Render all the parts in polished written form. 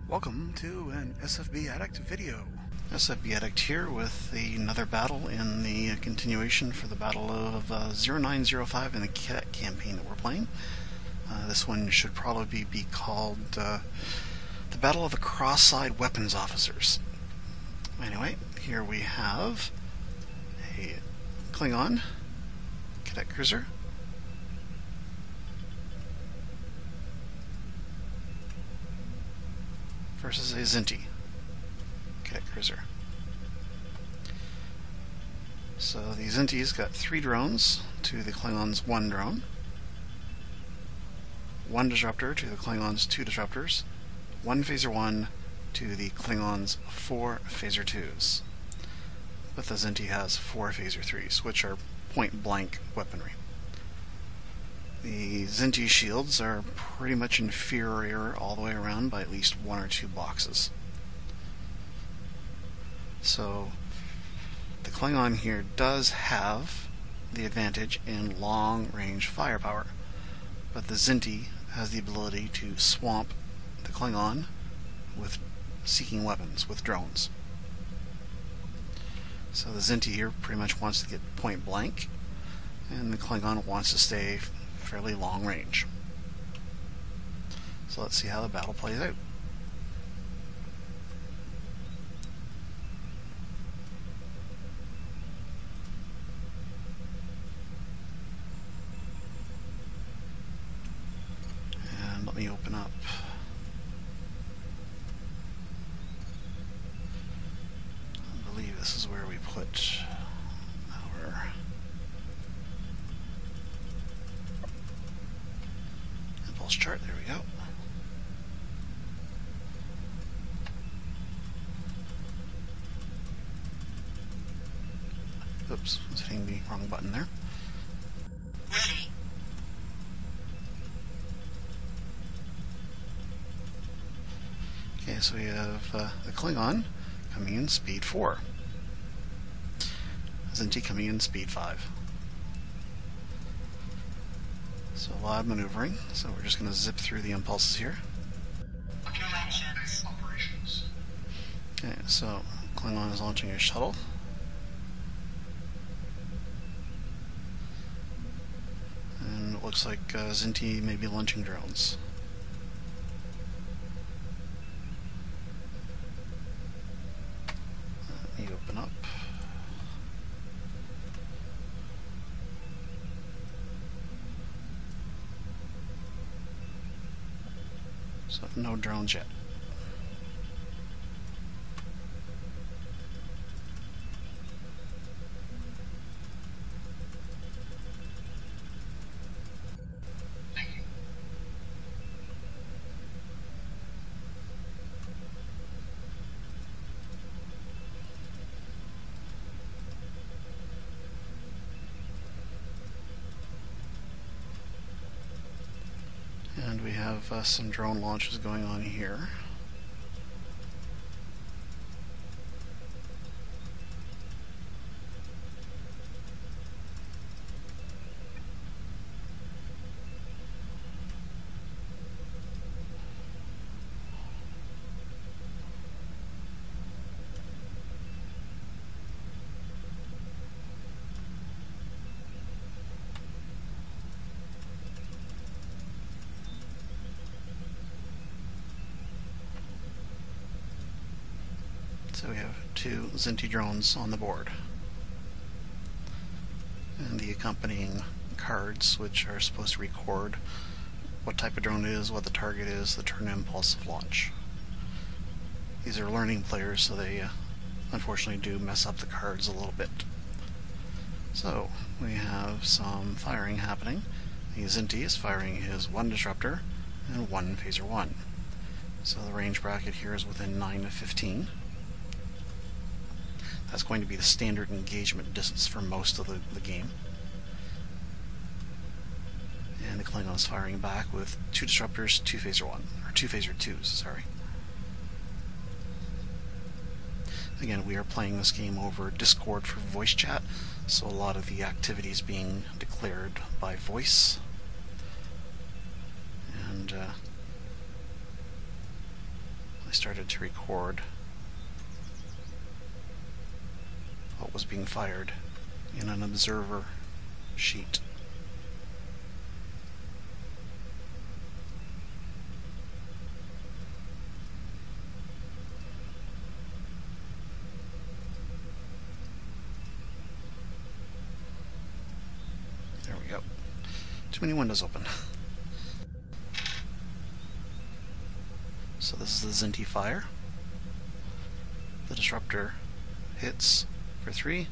Welcome to an SFB Addict video. SFB Addict here with another battle in the continuation for the Battle of 0905 in the Cadet campaign that we're playing. This one should probably be called the Battle of the Cross-Side Weapons Officers. Anyway, here we have a Klingon Cadet cruiser. Versus a Kzinti Cadet cruiser. So the Kzinti's got 3 drones to the Klingon's 1 drone, 1 disruptor to the Klingon's 2 disruptors, 1 phaser 1 to the Klingon's 4 phaser 2s. But the Kzinti has 4 phaser 3s, which are point-blank weaponry. The Kzinti shields are pretty much inferior all the way around by at least 1 or 2 boxes. So the Klingon here does have the advantage in long-range firepower, but the Kzinti has the ability to swamp the Klingon with seeking weapons, with drones. So the Kzinti here pretty much wants to get point blank, and the Klingon wants to stay fairly long range. So let's see how the battle plays out. And let me open up I believe this is where we put our chart. There we go. Oops, I was hitting the wrong button there. Ready. Okay, so we have the Klingon coming in speed 4. Kzinti coming in speed 5. So a lot of maneuvering, so we're just going to zip through the impulses here. Okay, so Klingon is launching a shuttle. And it looks like Kzinti may be launching drones. Let me open up. So no drones yet. Thank you. And we have some drone launches going on here. So we have 2 Kzinti drones on the board. And the accompanying cards, which are supposed to record what type of drone it is, what the target is, the turn impulse of launch. These are learning players, so they unfortunately do mess up the cards a little bit. So we have some firing happening. The Kzinti is firing his 1 disruptor and 1 phaser 1. So the range bracket here is within 9 to 15. That's going to be the standard engagement distance for most of the game. And the Klingon is firing back with 2 disruptors, 2 phaser 1, or 2 phaser 2s, sorry. Again, we are playing this game over Discord for voice chat, so a lot of the activity is being declared by voice. And started to record what was being fired in an observer sheet. There we go. Too many windows open. So this is the Kzinti fire. The disruptor hits for 3,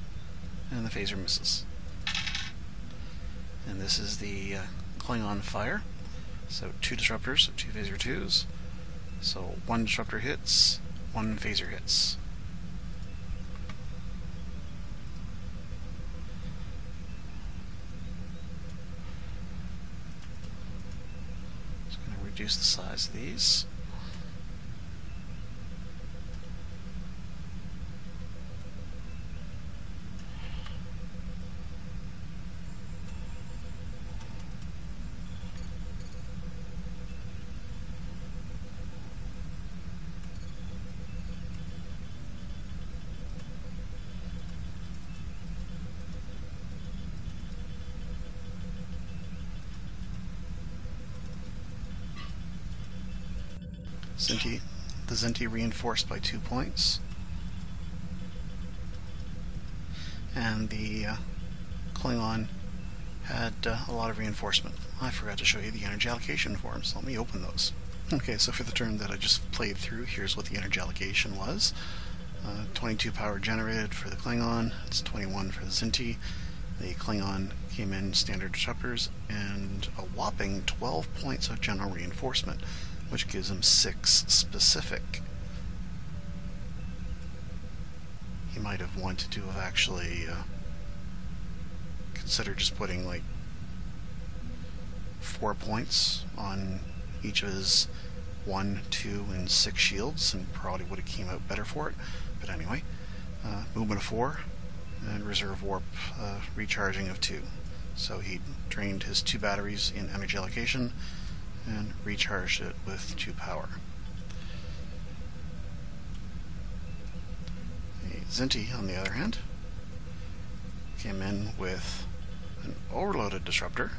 and the phaser misses. And this is the Klingon fire. So 2 disruptors, so 2 phaser 2s. So 1 disruptor hits, 1 phaser hits. Just going to reduce the size of these. The Kzinti reinforced by 2 points, and the Klingon had a lot of reinforcement. I forgot to show you the energy allocation forms. Let me open those. Okay, so for the turn that I just played through, here's what the energy allocation was. 22 power generated for the Klingon, it's 21 for the Kzinti. The Klingon came in standard disruptors and a whopping 12 points of general reinforcement, which gives him 6 specific. He might have wanted to have actually considered just putting like 4 points on each of his 1, 2, and 6 shields, and probably would have came out better for it. But anyway, movement of 4, and reserve warp recharging of 2. So he drained his 2 batteries in energy allocation and recharged it with 2 power. The Kzinti, on the other hand, came in with an overloaded disruptor.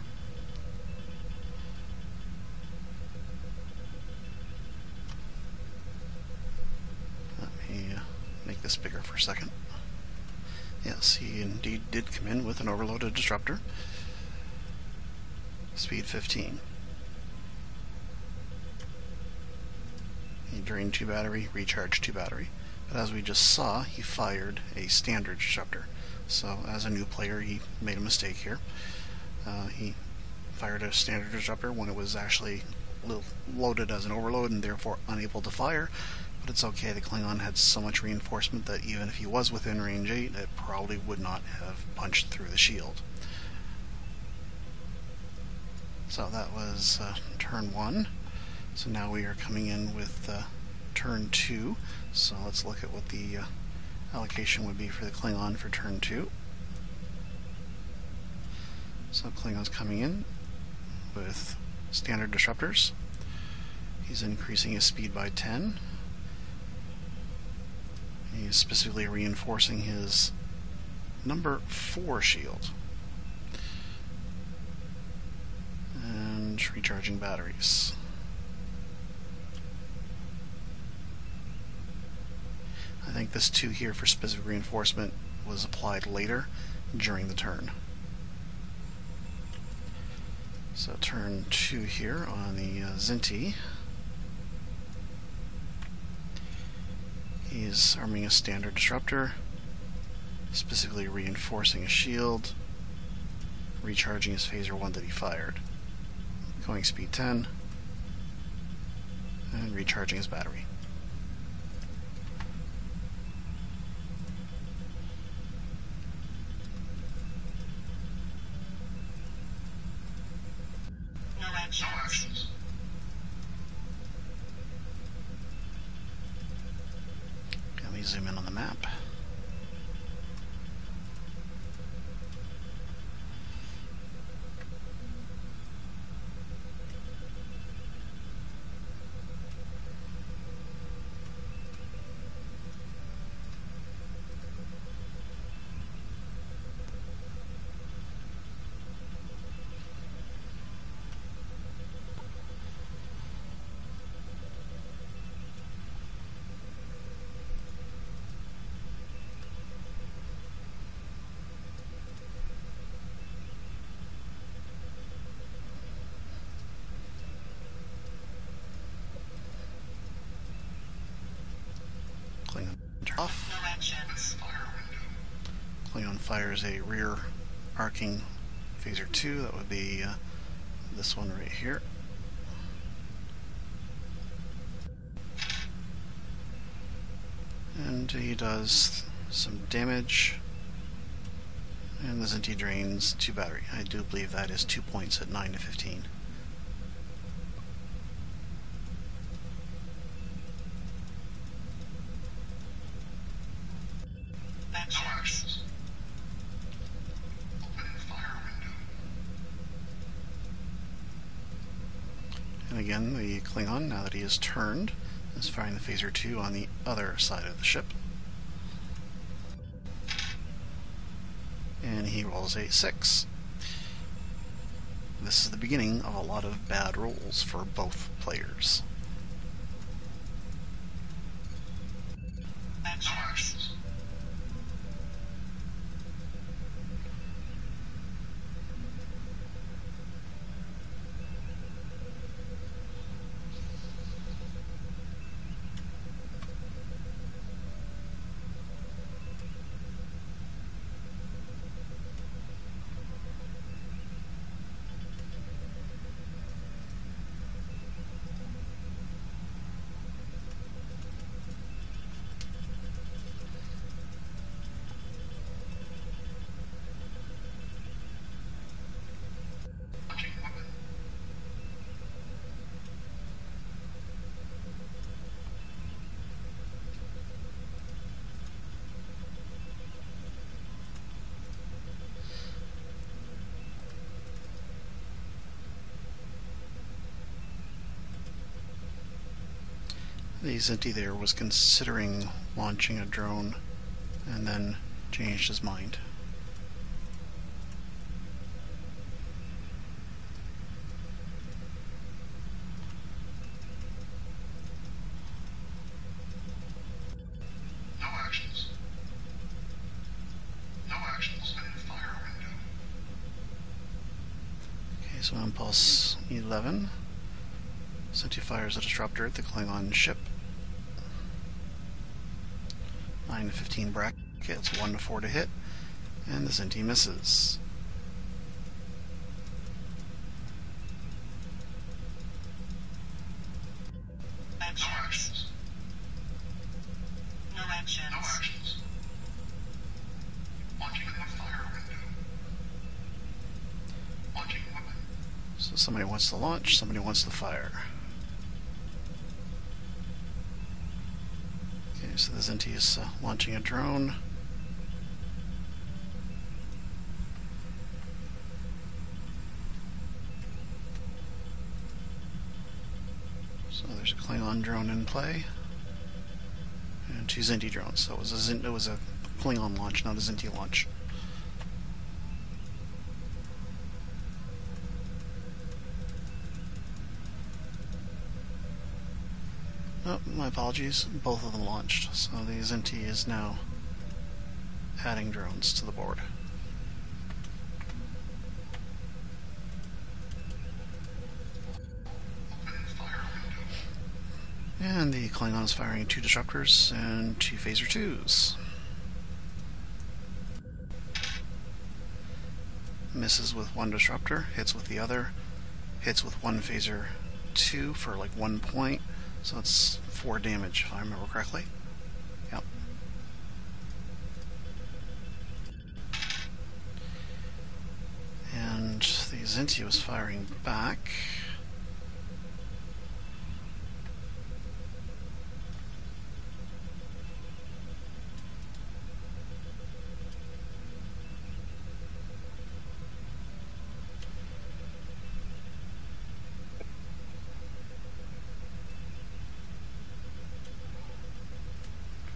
Let me make this bigger for a second. Yes, he indeed did come in with an overloaded disruptor. Speed 15. He drained 2 battery, recharged 2 battery. But as we just saw, he fired a standard disruptor. So as a new player, he made a mistake here. He fired a standard disruptor when it was actually loaded as an overload and therefore unable to fire. But it's okay, the Klingon had so much reinforcement that even if he was within range 8, it probably would not have punched through the shield. So that was turn 1. So now we are coming in with turn 2. So let's look at what the allocation would be for the Klingon for turn 2. So Klingon's coming in with standard disruptors. He's increasing his speed by 10. He's specifically reinforcing his number 4 shield. And recharging batteries. I think this 2 here for specific reinforcement was applied later during the turn. So turn 2 here on the Kzinti. He's arming a standard disruptor, specifically reinforcing a shield, recharging his phaser 1 that he fired, going speed 10, and recharging his battery. No actions. Let me zoom in on the map. off. No actions. Fire window. Klingon fires a rear arcing phaser 2. That would be this one right here. And he does some damage. And the Kzinti drains 2 battery. I do believe that is 2 points at 9 to 15. Actions. Open fire window. And again, the Klingon, now that he is turned, is firing the phaser 2 on the other side of the ship. And he rolls a 6. This is the beginning of a lot of bad rolls for both players. Actions. Launching weapon. The Kzinti there was considering launching a drone and then changed his mind. No actions. No actions. Open fire window. Okay, so impulse 11. Kzinti fires a disruptor at the Klingon ship. 9 to 15 brackets, 1 to 4 to hit, and the Kzinti misses. No actions. No actions. No actions. Launching a fire window. Launching weapon. So somebody wants to launch, somebody wants to fire. Okay, so the Kzinti is launching a drone. So there's a Klingon drone in play, and 2 Kzinti drones. So it was a Klingon launch, not a Kzinti launch. Oh, my apologies. Both of them launched. So the Kzinti is now adding drones to the board. Open fire window. And the Klingon is firing 2 disruptors and 2 phaser 2s. Misses with 1 disruptor, hits with the other, hits with 1 phaser 2 for like 1 point. So it's 4 damage, if I remember correctly. Yep. And the Kzinti was firing back.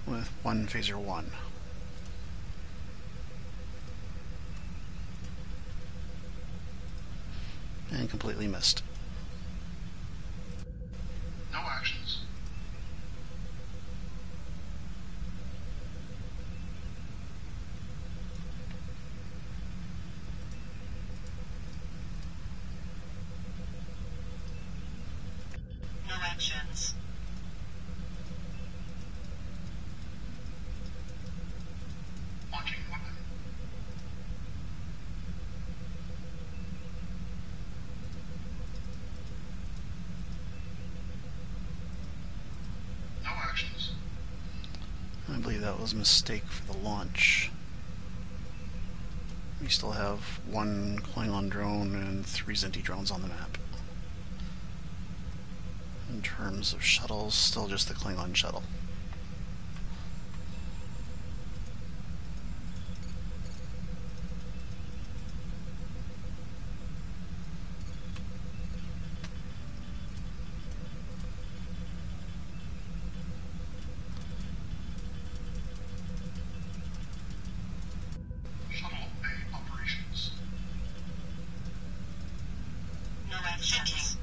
With 1 phaser 1. And completely missed. No actions. No actions. I believe that was a mistake for the launch. We still have one Klingon drone and 3 Kzinti drones on the map. In terms of shuttles, still just the Klingon shuttle. Shuttle Bay operations. No actions.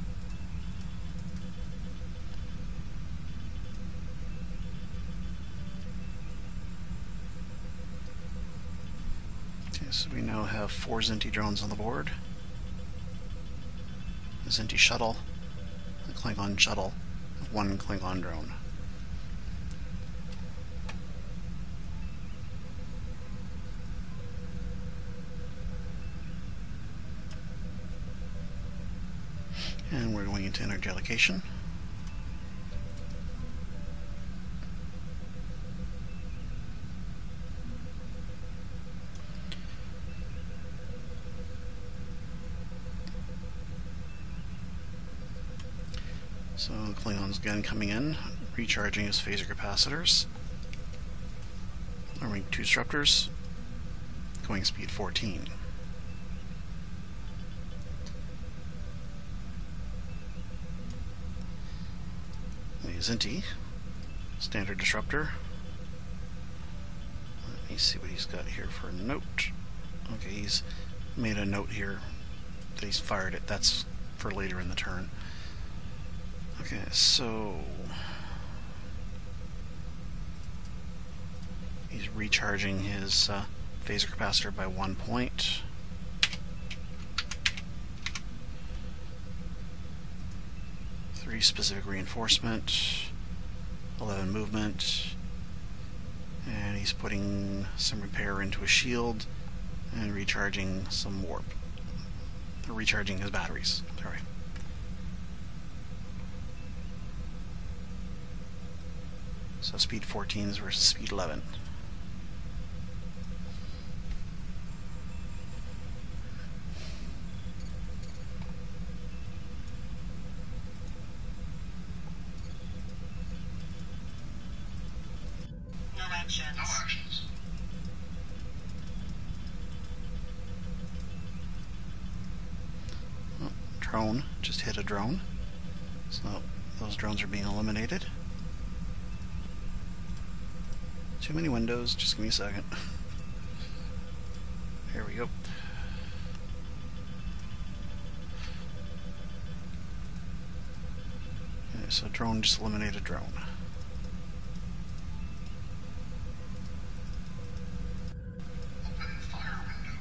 Okay, so we now have 4 Kzinti drones on the board. The Kzinti shuttle, the Klingon shuttle, 1 Klingon drone. And we're going into energy allocation. So Klingon's again coming in, recharging his phaser capacitors, arming 2 disruptors, going speed 14. The Kzinti, standard disruptor. Let me see what he's got here for a note. Okay, he's made a note here that he's fired it. That's for later in the turn. Okay, so he's recharging his phaser capacitor by 1 point. Three specific reinforcement, 11 movement, and he's putting some repair into a shield and recharging some warp. Recharging his batteries. Sorry. So speed 14s versus speed 11. No actions. No actions. Oh, drone just hit a drone. So those drones are being eliminated. Too many windows, just give me a second. Here we go. Okay, so drone just eliminated drone. Open fire window.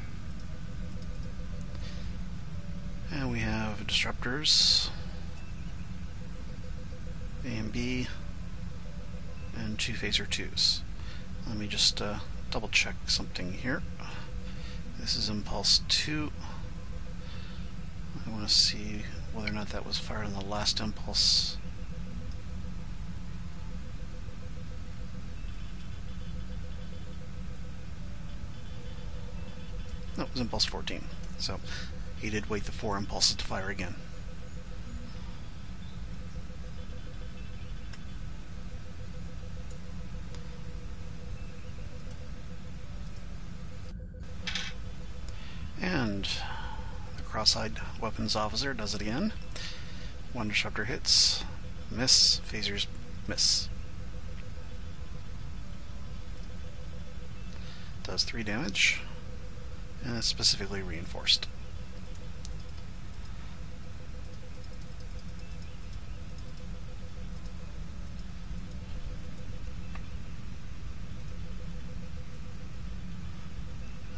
And we have disruptors, A and B, and 2 phaser 2s. Let me just double check something here. This is impulse 2. I want to see whether or not that was fired on the last impulse. No, it was impulse 14. So he did wait the 4 impulses to fire again. And the cross-eyed weapons officer does it again. 1 disruptor hits, miss, phasers miss. Does 3 damage, and it's specifically reinforced.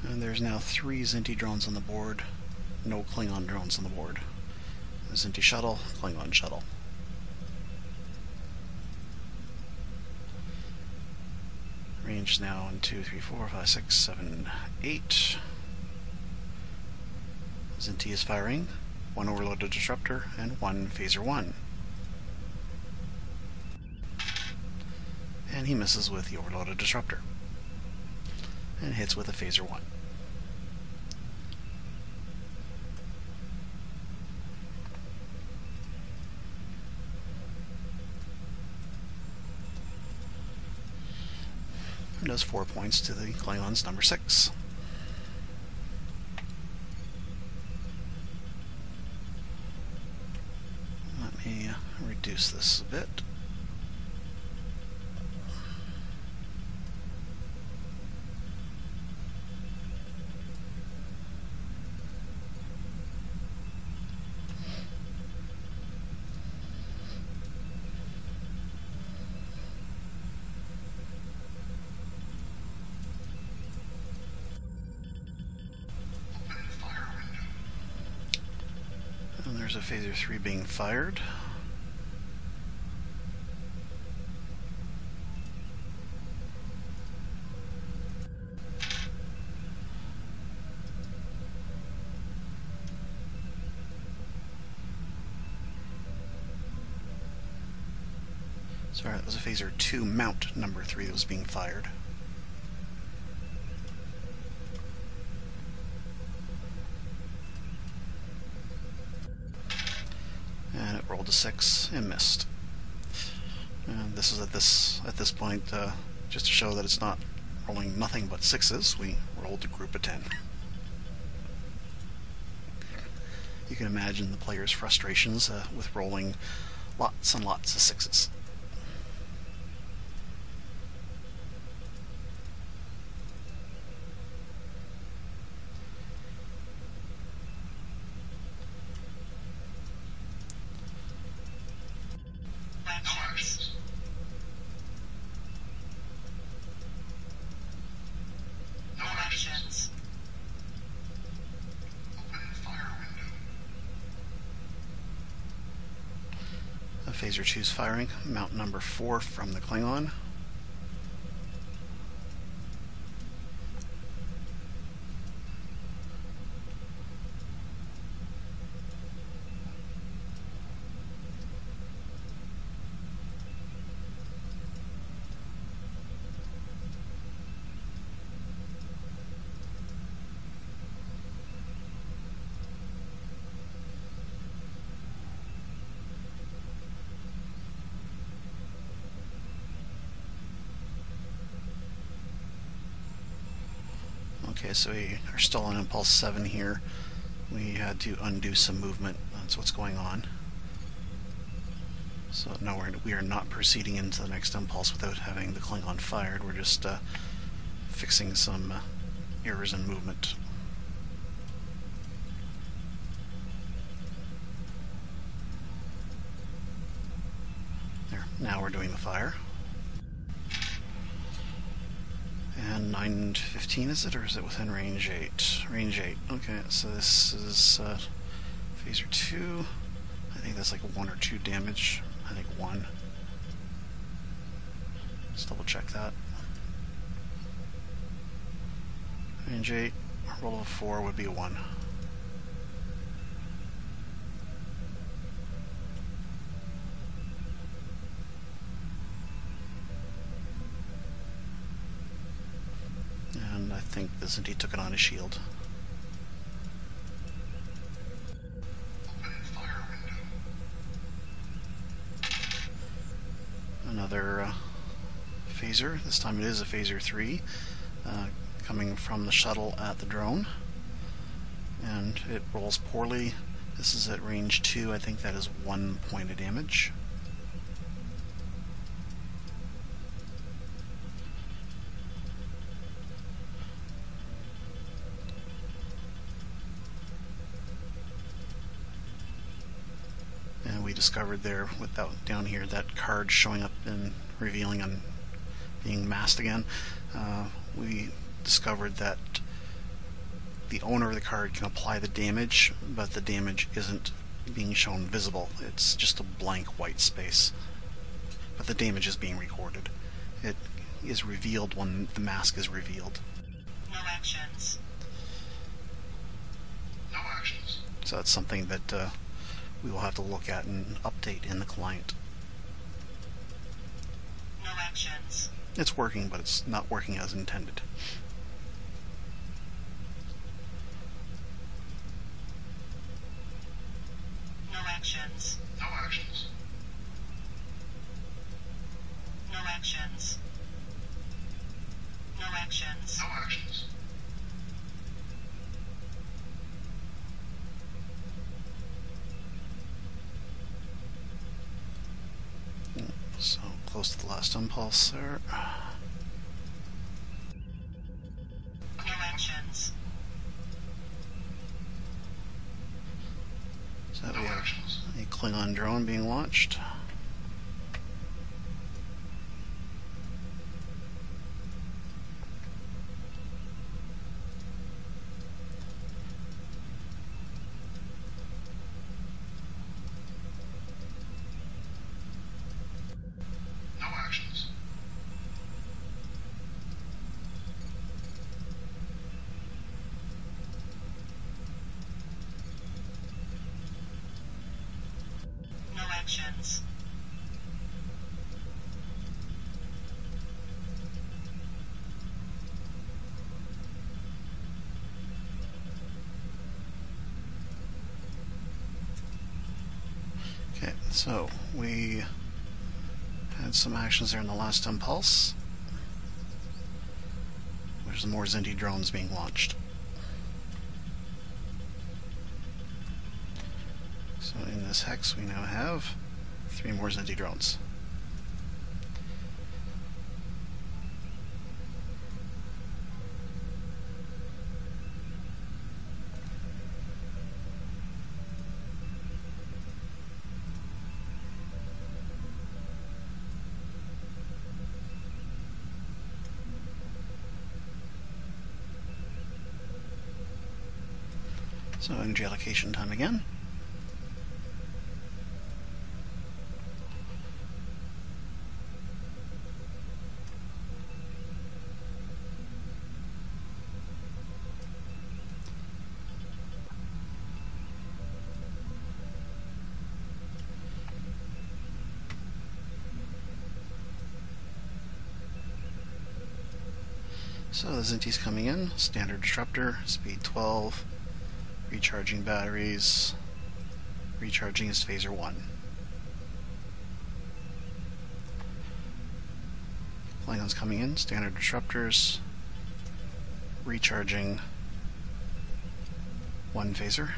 And there's now 3 Kzinti drones on the board, no Klingon drones on the board. The Kzinti shuttle, Klingon shuttle. Range now 1, 2, 3, 4, 5, 6, 7, 8. Kzinti is firing, 1 overloaded disruptor and 1 phaser 1. And he misses with the overloaded disruptor. And hits with a phaser 1. And does 4 points to the Klingon's number 6. Let me reduce this a bit. And there's a phaser 3 being fired. Sorry, that was a phaser 2 mount number 3 that was being fired. And it rolled a 6 and missed. And this is at this point, just to show that it's not rolling nothing but 6s, we rolled a group of 10. You can imagine the player's frustrations with rolling lots and lots of 6s. Phaser 2's firing, mount number 4 from the Klingon. Okay, so we are still on impulse 7 here. We had to undo some movement. That's what's going on. So no, we are not proceeding into the next impulse without having the Klingon fired. We're just fixing some errors in movement. There, now we're doing the fire. And 9:15 is it, or is it within range 8? Range 8. Okay, so this is phaser 2. I think that's like 1 or 2 damage. I think 1. Let's double check that. Range 8, roll of a 4 would be a 1. And I think the Kzinti took it on his shield. Opening fire window. Another phaser. This time it is a phaser 3 coming from the shuttle at the drone. And it rolls poorly. This is at range 2. I think that is 1 point of damage. And we discovered there, without down here, that card showing up and revealing on being masked again. We discovered that the owner of the card can apply the damage, but the damage isn't being shown visible. It's just a blank white space. But the damage is being recorded. It is revealed when the mask is revealed. No actions. No actions. So that's something that we will have to look at and update in the client. No actions. actions. It's working, but it's not working as intended. No actions. No actions. No actions. No actions. No actions. So close to the last impulse there. No actions. So No we have actions. a Klingon drone being launched. No actions. No actions. Okay, so we had some actions there in the last impulse. There's more Kzinti drones being launched. So in this hex we now have 3 more Kzinti drones. So energy allocation time again. So the Kzinti's coming in, standard disruptor, speed 12, recharging batteries, recharging his phaser 1. Klingon's coming in, standard disruptors, recharging 1 phaser.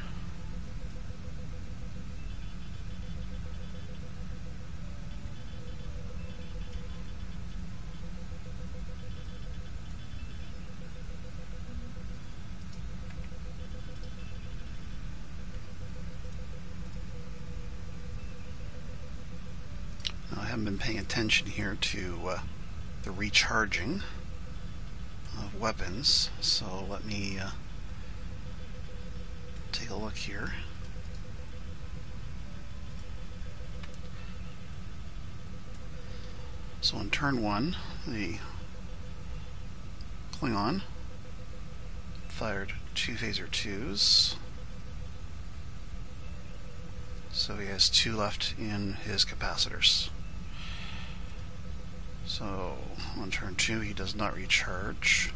Now, I haven't been paying attention here to the recharging of weapons, so let me take a look here. So on turn 1, the Klingon fired 2 phaser 2s. So he has 2 left in his capacitors. So on turn 2 he does not recharge.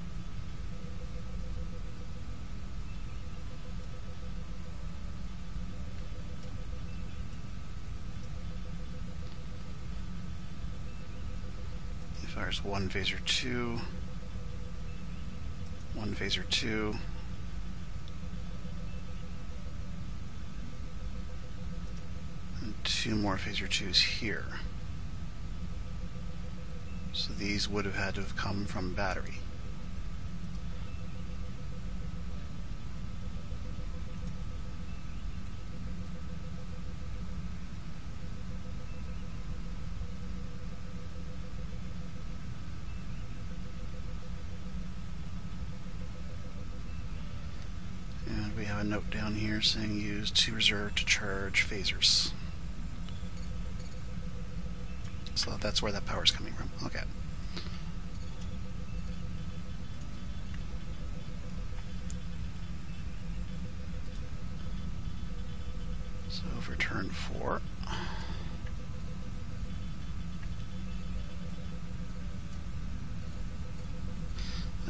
He fires 1 phaser 2, 1 phaser 2, and 2 more phaser 2s here. So these would have had to have come from battery. And we have a note down here saying use 2 reserve to charge phasers. So that's where that power is coming from. Okay. So for turn 4,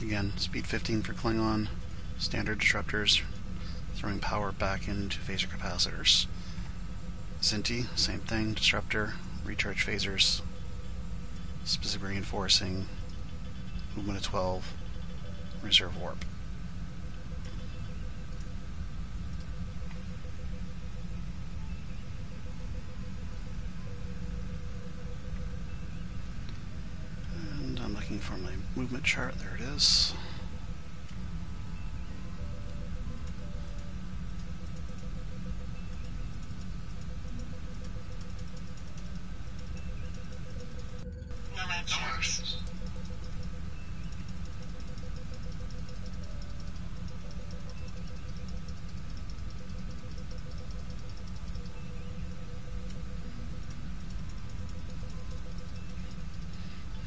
Again, speed 15 for Klingon, standard disruptors, throwing power back into phaser capacitors. Kzinti, same thing, disruptor, recharge phasers, specific reinforcing, movement of 12, reserve warp. And I'm looking for my movement chart, there it is. No No actions. actions.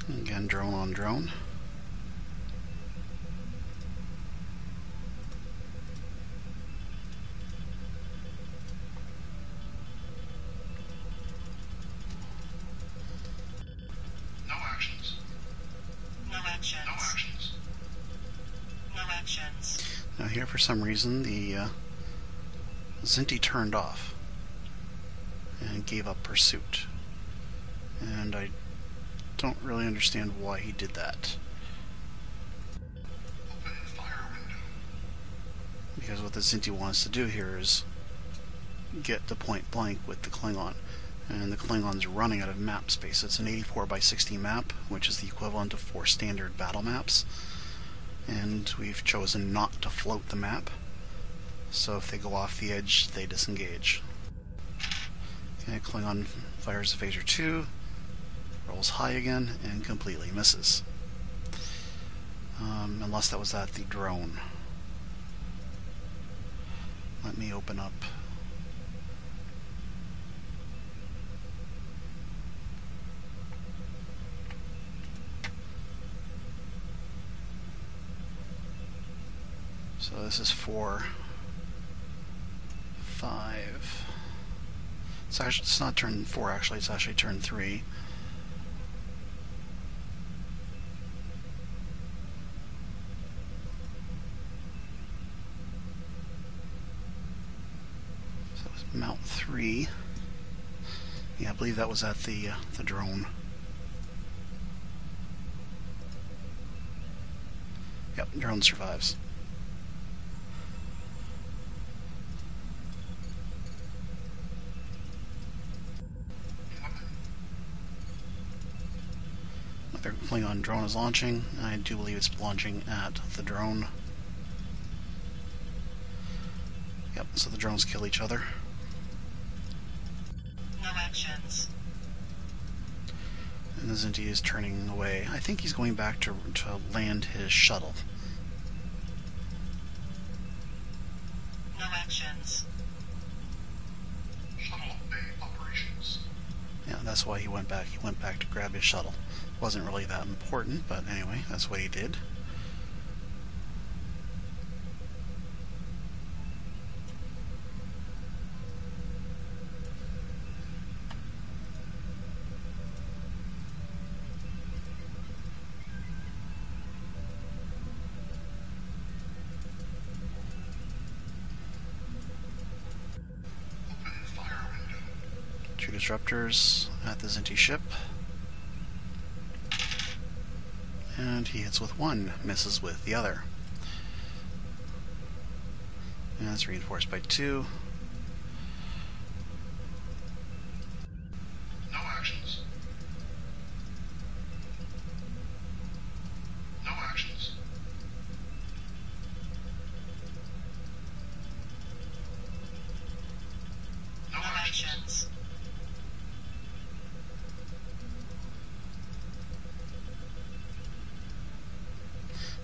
Again, drone on drone. No actions. No actions. No actions. No actions. Now here, for some reason, the Kzinti turned off and gave up pursuit. And I don't really understand why he did that. Open fire window. Because what the Kzinti wants to do here is get to point blank with the Klingon. And the Klingon's running out of map space. It's an 84 by 60 map, which is the equivalent of 4 standard battle maps. And we've chosen not to float the map. So if they go off the edge, they disengage. Okay, Klingon fires a phaser 2, rolls high again, and completely misses. Unless that was at the drone. Let me open up. So this is 4, 5. It's not turn 4 actually, it's actually turn 3. So that was Mount 3. Yeah, I believe that was at the drone. Yep, drone survives. Another Klingon drone is launching. I do believe it's launching at the drone. Yep, so the drones kill each other. No actions. And the Kzinti is turning away. I think he's going back to land his shuttle. No actions. Shuttle bay operations. Yeah, that's why he went back. He went back to grab his shuttle. Wasn't really that important, but anyway, that's what he did. Open fire window. 2 disruptors at the Kzinti ship. And he hits with 1, misses with the other. And that's reinforced by 2. No actions. No actions. No No actions. actions.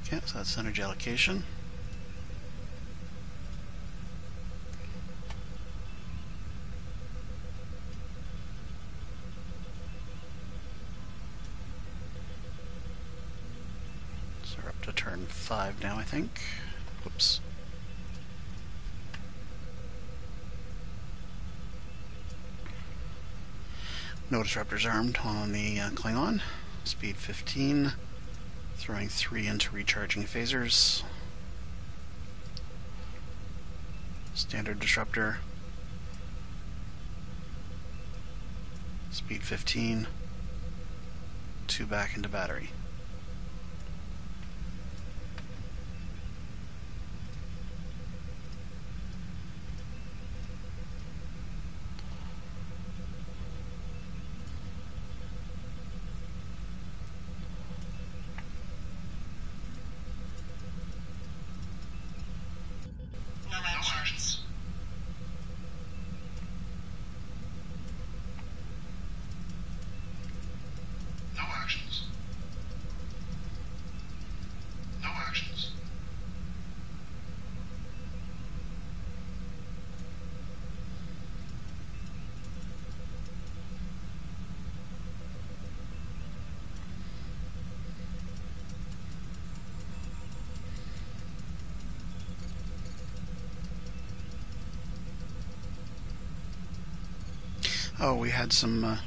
Okay, so that's energy allocation. So we're up to turn 5 now, I think. Whoops. No disruptors armed on the Klingon. Speed 15. Throwing 3 into recharging phasers. Standard disruptor. Speed 15. 2 back into battery. No actions. No actions. No actions. Oh, we had some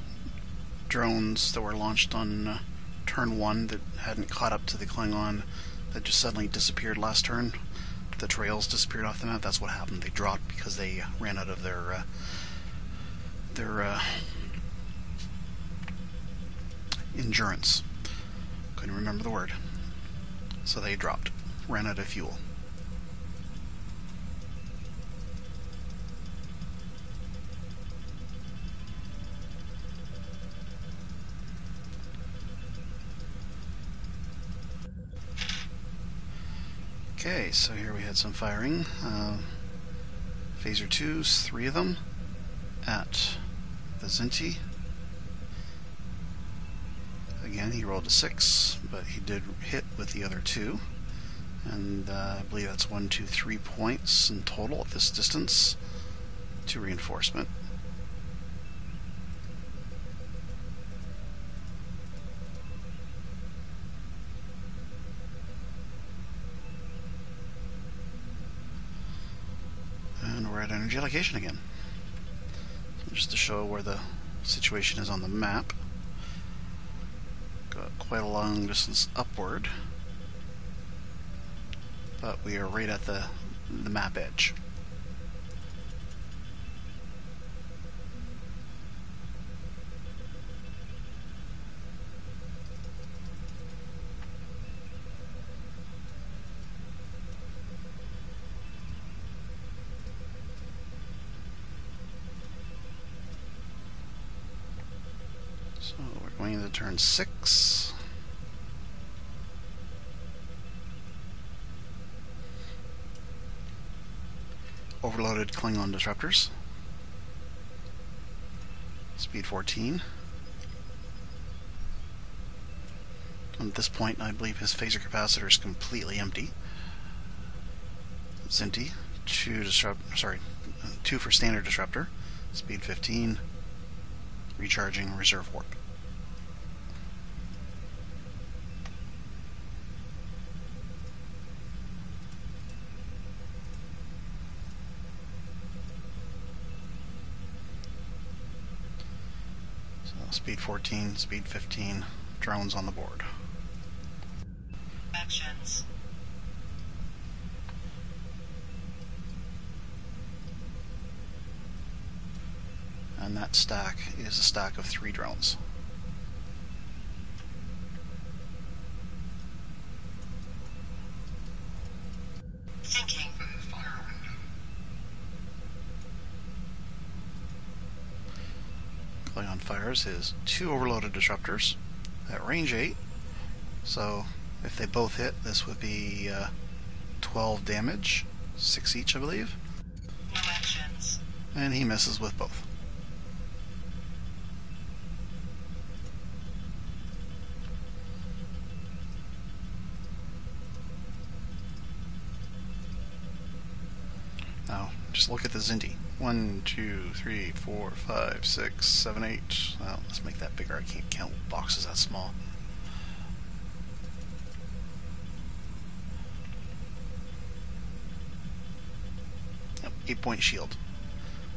drones that were launched on turn 1 that hadn't caught up to the Klingon that just suddenly disappeared last turn. The trails disappeared off the map. That's what happened. They dropped because they ran out of their endurance. Couldn't remember the word. So they dropped. Ran out of fuel. Okay, so here we had some firing. Phaser 2s, 3 of them, at the Kzinti. Again, he rolled a 6, but he did hit with the other 2. And I believe that's 1, 2, 3 points in total at this distance to reinforcement. And we're at energy allocation again. So just to show where the situation is on the map. Got quite a long distance upward, but we are right at the map edge. So we're going into turn 6. Overloaded Klingon disruptors. Speed 14. And at this point, I believe his phaser capacitor is completely empty. Kzinti, 2 for standard disruptor. Speed 15. Recharging reserve warp. So speed 14, speed 15, drones on the board. Actions. And that stack is a stack of 3 drones. Thinking. Open fire window. Klingon fires his 2 overloaded disruptors at range 8. So if they both hit, this would be 12 damage, 6 each, I believe. No actions. And he misses with both. Now, just look at the Kzinti. 1, 2, 3, 4, 5, 6, 7, 8. Well, let's make that bigger. I can't count boxes that small. Yep, 8-point shield.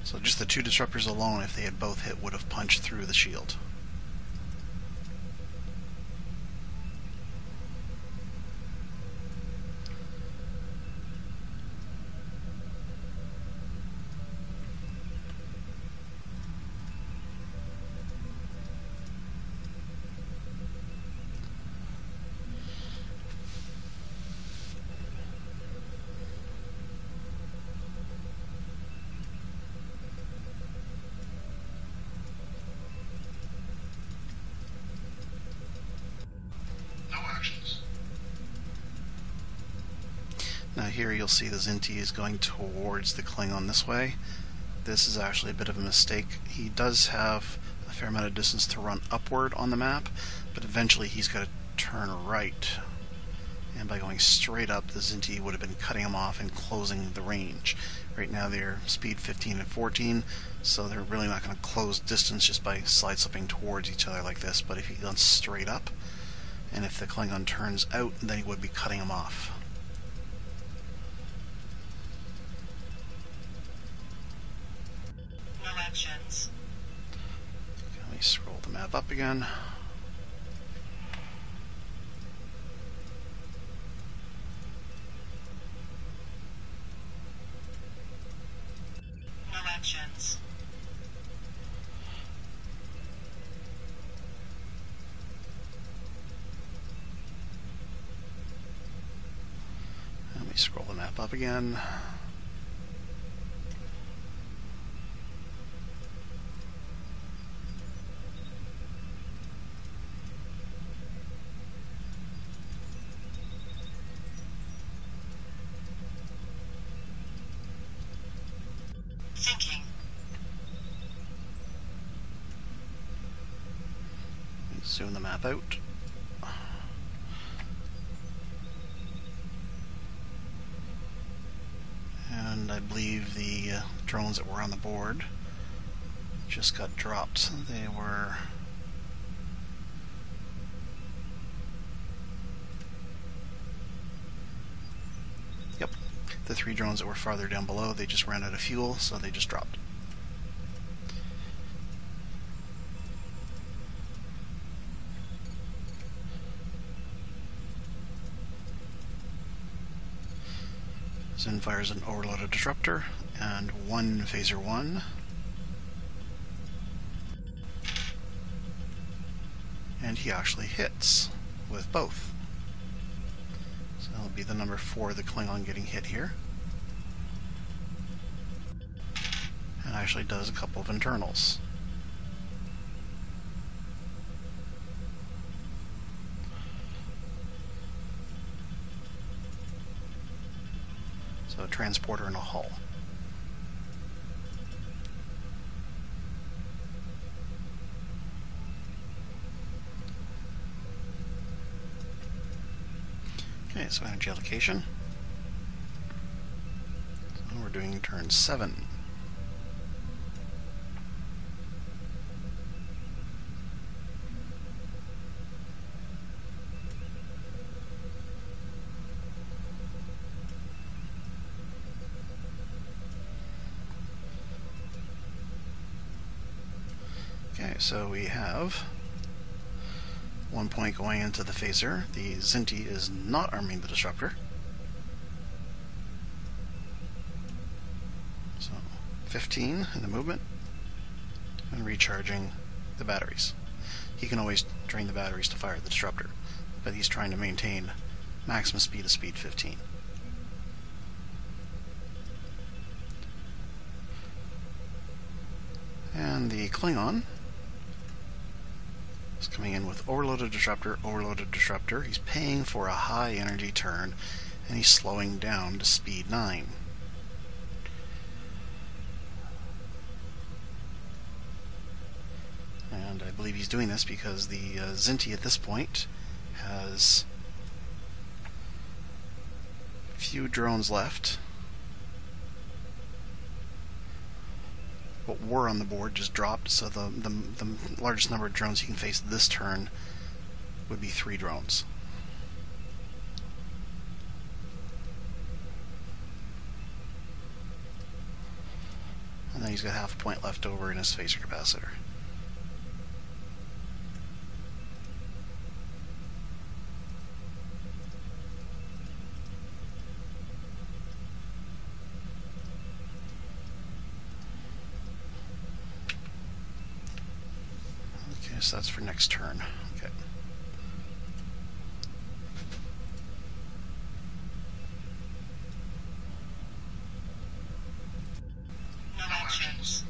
So just the 2 disruptors alone, if they had both hit, would have punched through the shield. Now here you'll see the Kzinti is going towards the Klingon this way. This is actually a bit of a mistake. He does have a fair amount of distance to run upward on the map, but eventually he's got to turn right. And by going straight up, the Kzinti would have been cutting him off and closing the range. Right now they're speed 15 and 14, so they're really not going to close distance just by side-slipping towards each other like this, but if he goes straight up, and if the Klingon turns out, then he would be cutting him off. No actions. Let me scroll the map up again. No actions. Let me scroll the map up again. Thinking. Zoom the map out. And I believe the drones that were on the board just got dropped. They were... Yep, the 3 drones that were farther down below, they just ran out of fuel, so they just dropped. Zin fires an overloaded disruptor and 1 phaser 1. And he actually hits with both. So that'll be the number 4, the Klingon getting hit here. And actually does a couple of internals. So a transporter and a hull. Okay, so energy allocation. So we're doing turn 7. Okay, so we have 1 point going into the phaser. The Kzinti is not arming the disruptor. So 15 in the movement and recharging the batteries. He can always drain the batteries to fire the disruptor, but he's trying to maintain maximum speed of speed 15. And the Klingon is coming in with overloaded disruptor, overloaded disruptor. He's paying for a high energy turn, and he's slowing down to speed 9. And I believe he's doing this because the Kzinti at this point has few drones left. What were on the board just dropped, so the largest number of drones he can face this turn would be 3 drones. And then he's got half a point left over in his phaser capacitor. So that's for next turn. Okay. No actions.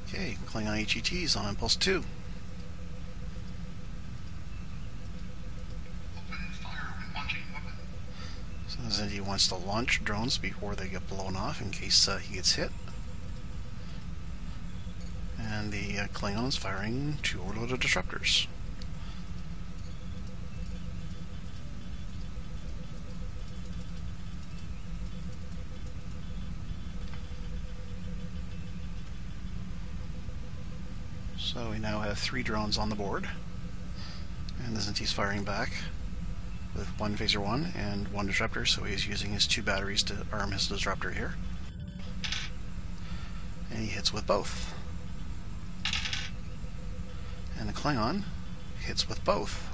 Okay, Klingon HETs on Impulse 2. Open fire when launching weapon. wants to launch drones before they get blown off in case he gets hit. And the Klingon is firing 2 orbital disruptors. So we now have 3 drones on the board, and the Kzinti's firing back with 1 phaser 1 and 1 disruptor, so he's using his 2 batteries to arm his disruptor here. And he hits with both. And the Klingon hits with both.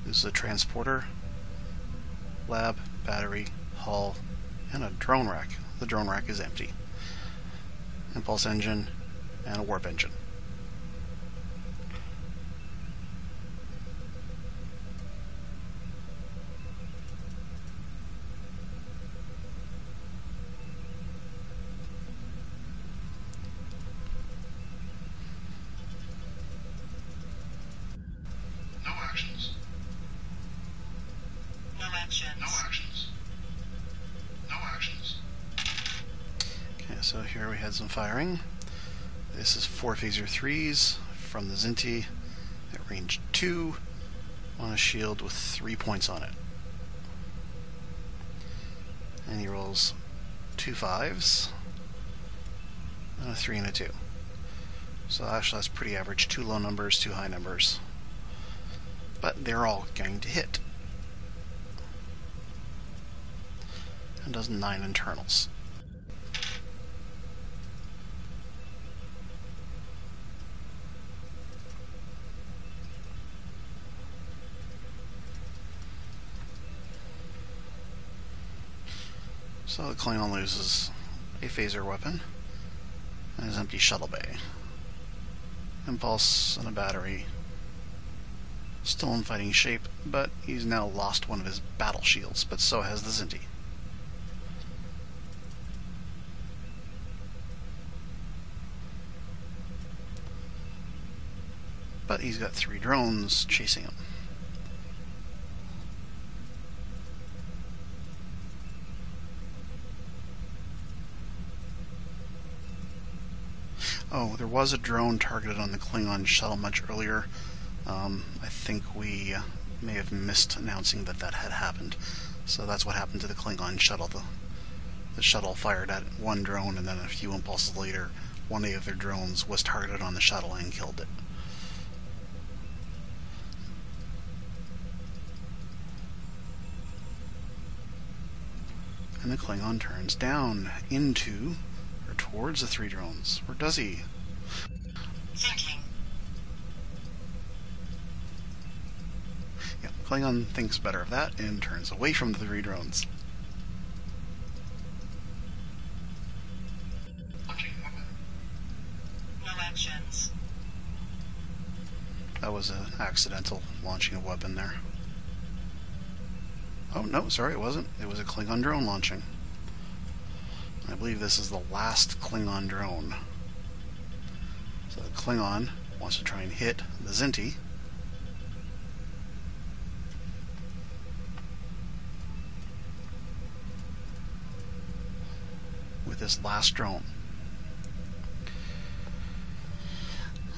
This is a transporter, lab, battery, hull, and a drone rack. The drone rack is empty. Impulse engine and a warp engine. No actions. No actions. No actions. No actions. Okay, so here we had some firing. This is 4 phaser 3s from the Kzinti at range 2 on a shield with 3 points on it. And he rolls 2 5s, and a 3 and a 2. So actually that's pretty average. 2 low numbers, 2 high numbers. But they're all going to hit. And does 9 internals. So the Klingon loses a phaser weapon and his empty shuttle bay. Impulse and a battery. Still in fighting shape, but he's now lost one of his battle shields, but so has the Kzinti. But he's got 3 drones chasing him. Oh, there was a drone targeted on the Klingon shuttle much earlier. I think we may have missed announcing that that had happened. So that's what happened to the Klingon shuttle. The shuttle fired at 1 drone, and then a few impulses later, one of their drones was targeted on the shuttle and killed it. And the Klingon turns down into, or towards the 3 drones. Or does he? Thinking. Yeah, Klingon thinks better of that and turns away from the 3 drones. Launching weapon. No actions. That was an accidental launching of weapon there. Oh, no, sorry, it wasn't. It was a Klingon drone launching. I believe this is the last Klingon drone. So the Klingon wants to try and hit the Kzinti. With this last drone.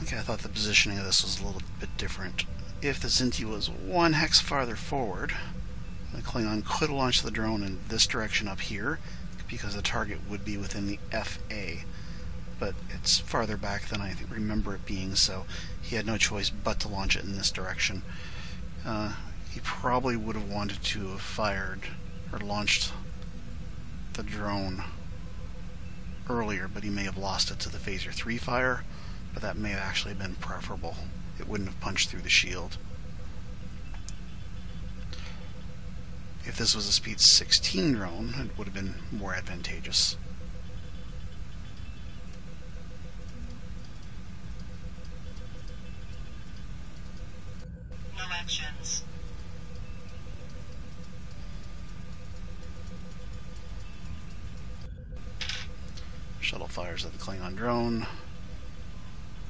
Okay, I thought the positioning of this was a little bit different. If the Kzinti was 1 hex farther forward, the Klingon could launch the drone in this direction up here, because the target would be within the FA. But it's farther back than I remember it being, so he had no choice but to launch it in this direction. He probably would have wanted to have fired or launched the drone earlier, but he may have lost it to the phaser 3 fire, but that may have actually been preferable. It wouldn't have punched through the shield. If this was a speed 16 drone, it would have been more advantageous. No actions. fires at the Klingon drone.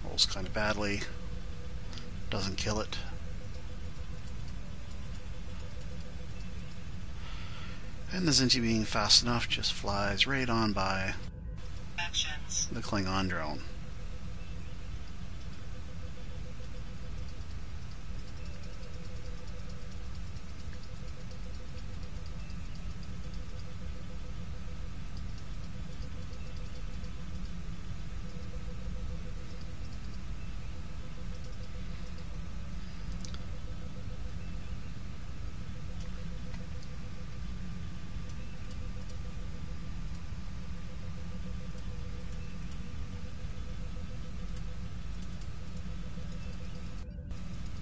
Rolls kind of badly. Doesn't kill it. And the Kzinti, being fast enough, just flies right on by Actions. the Klingon drone.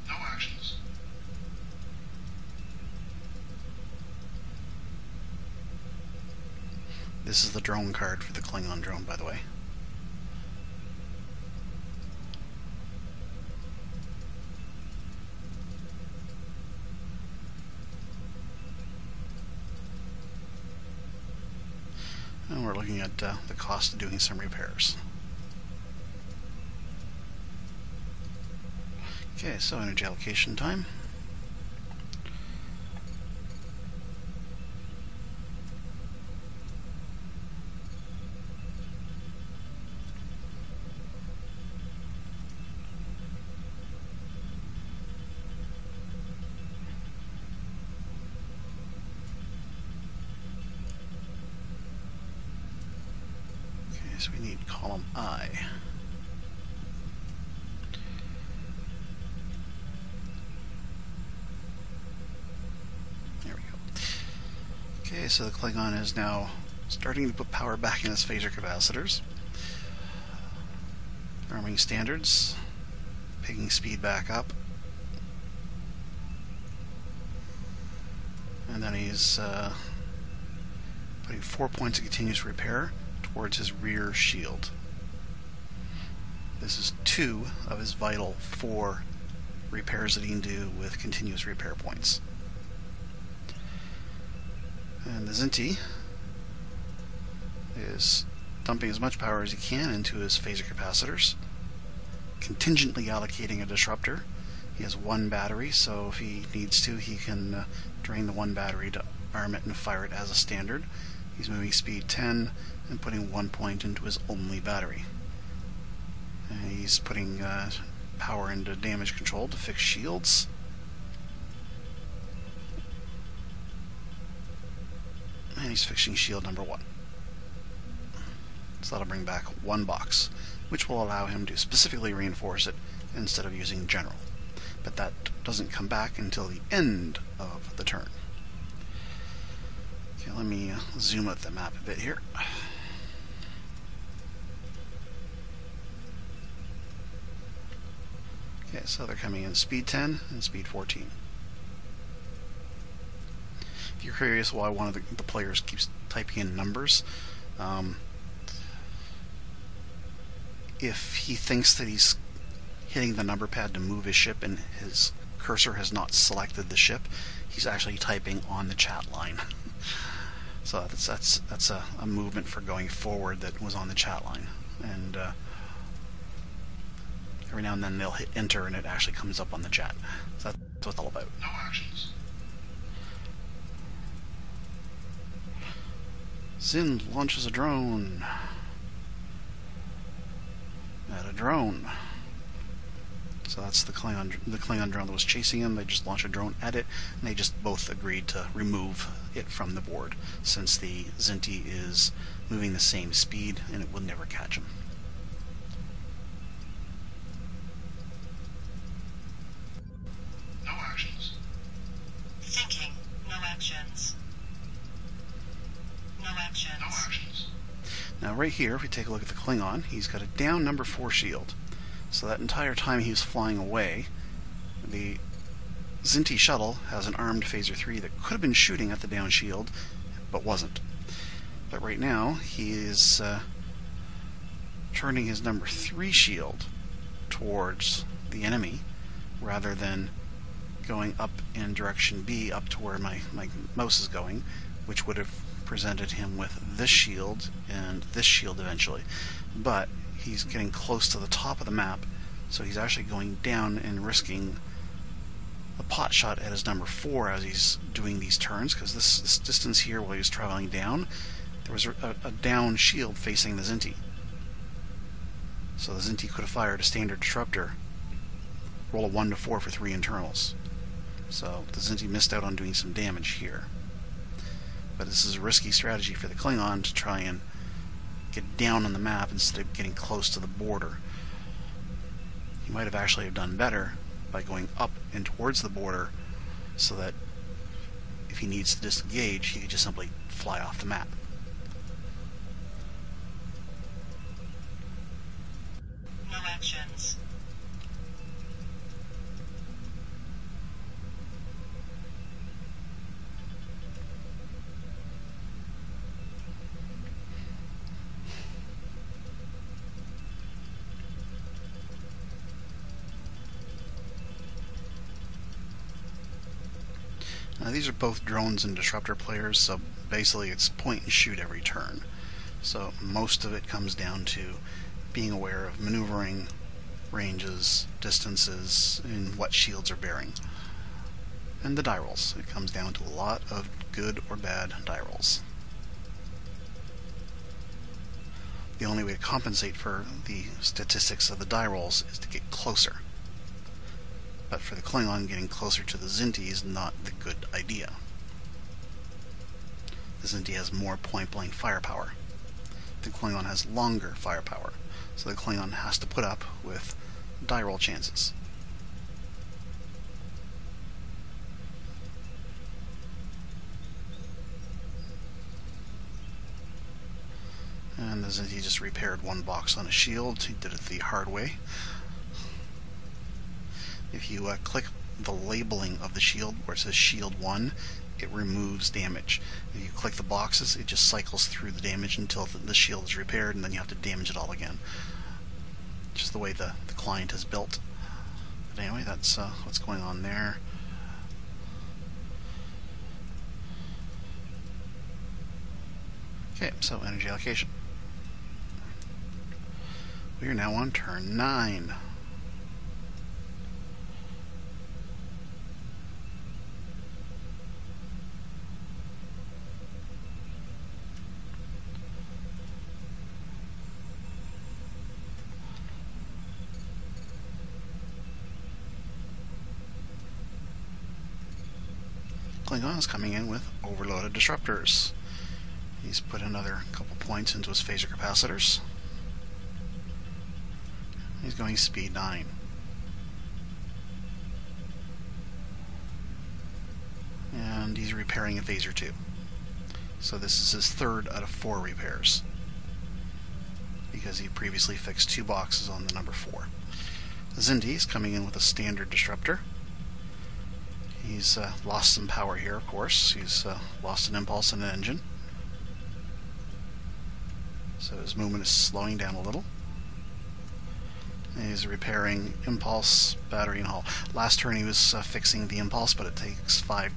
No actions. This is the drone card for the Klingon drone, by the way. And we're looking at the cost of doing some repairs. Okay, so energy allocation time. Okay, so we need column I. There we go. Okay, so the Klingon is now starting to put power back in its phaser capacitors. Arming standards. Picking speed back up. And then he's putting 4 points of continuous repair towards his rear shield. This is 2 of his vital 4 repairs that he can do with continuous repair points. And the Kzinti is dumping as much power as he can into his phaser capacitors, contingently allocating a disruptor. He has 1 battery, so if he needs to, he can drain the 1 battery to arm it and fire it as a standard. He's moving speed 10 and putting 1 point into his only battery. And he's putting power into damage control to fix shields. And he's fixing shield number 1. So that'll bring back 1 box, which will allow him to specifically reinforce it instead of using general. But that doesn't come back until the end of the turn. Okay, let me zoom out the map a bit here. Okay, so they're coming in speed 10 and speed 14. If you're curious why one of the players keeps typing in numbers, if he thinks that he's hitting the number pad to move his ship and his cursor has not selected the ship, he's actually typing on the chat line. So that's a movement for going forward that was on the chat line. And every now and then they'll hit enter and it actually comes up on the chat. So that's what it's all about. No actions. Zin launches a drone. At a drone. So that's the Klingon drone that was chasing him. They just launched a drone at it, and they just both agreed to remove it from the board, since the Kzinti is moving the same speed and it will never catch him. No actions. Thinking. No actions. No actions. No actions. Now right here, if we take a look at the Klingon, he's got a down number 4 shield. So that entire time he was flying away, the Kzinti shuttle has an armed phaser 3 that could have been shooting at the down shield, but wasn't. But right now, he is turning his number 3 shield towards the enemy, rather than going up in direction B, up to where my mouse is going, which would have presented him with this shield and this shield eventually. But he's getting close to the top of the map, so he's actually going down and risking a pot shot at his number 4 as he's doing these turns, because this distance here while he was traveling down, there was a down shield facing the Kzinti. So the Kzinti could have fired a standard disruptor, roll a 1 to 4 for 3 internals. So the Kzinti missed out on doing some damage here. But this is a risky strategy for the Klingon to try and get down on the map instead of getting close to the border. He might have actually have done better by going up and towards the border, so that if he needs to disengage, he could just simply fly off the map. No actions. Now these are both drones and disruptor players, so basically it's point and shoot every turn. So most of it comes down to being aware of maneuvering, ranges, distances, and what shields are bearing. And the die rolls. It comes down to a lot of good or bad die rolls. The only way to compensate for the statistics of the die rolls is to get closer. But for the Klingon, getting closer to the Kzinti is not the good idea. The Kzinti has more point-blank firepower. The Klingon has longer firepower, so the Klingon has to put up with die roll chances. And the Kzinti just repaired 1 box on a shield. He did it the hard way. If you click the labeling of the shield where it says Shield 1, it removes damage. If you click the boxes, it just cycles through the damage until the shield is repaired, and then you have to damage it all again. Just the way the client is built. But anyway, that's what's going on there. Okay, so energy allocation. We are now on turn 9. Klingon is coming in with overloaded disruptors. He's put another couple points into his phaser capacitors. He's going speed 9. And he's repairing a phaser 2. So this is his 3rd out of 4 repairs, because he previously fixed 2 boxes on the number 4. The Kzinti is coming in with a standard disruptor. He's lost some power here, of course. He's lost an impulse and an engine. So his movement is slowing down a little. And he's repairing impulse, battery, and hull. Last turn he was fixing the impulse, but it takes 5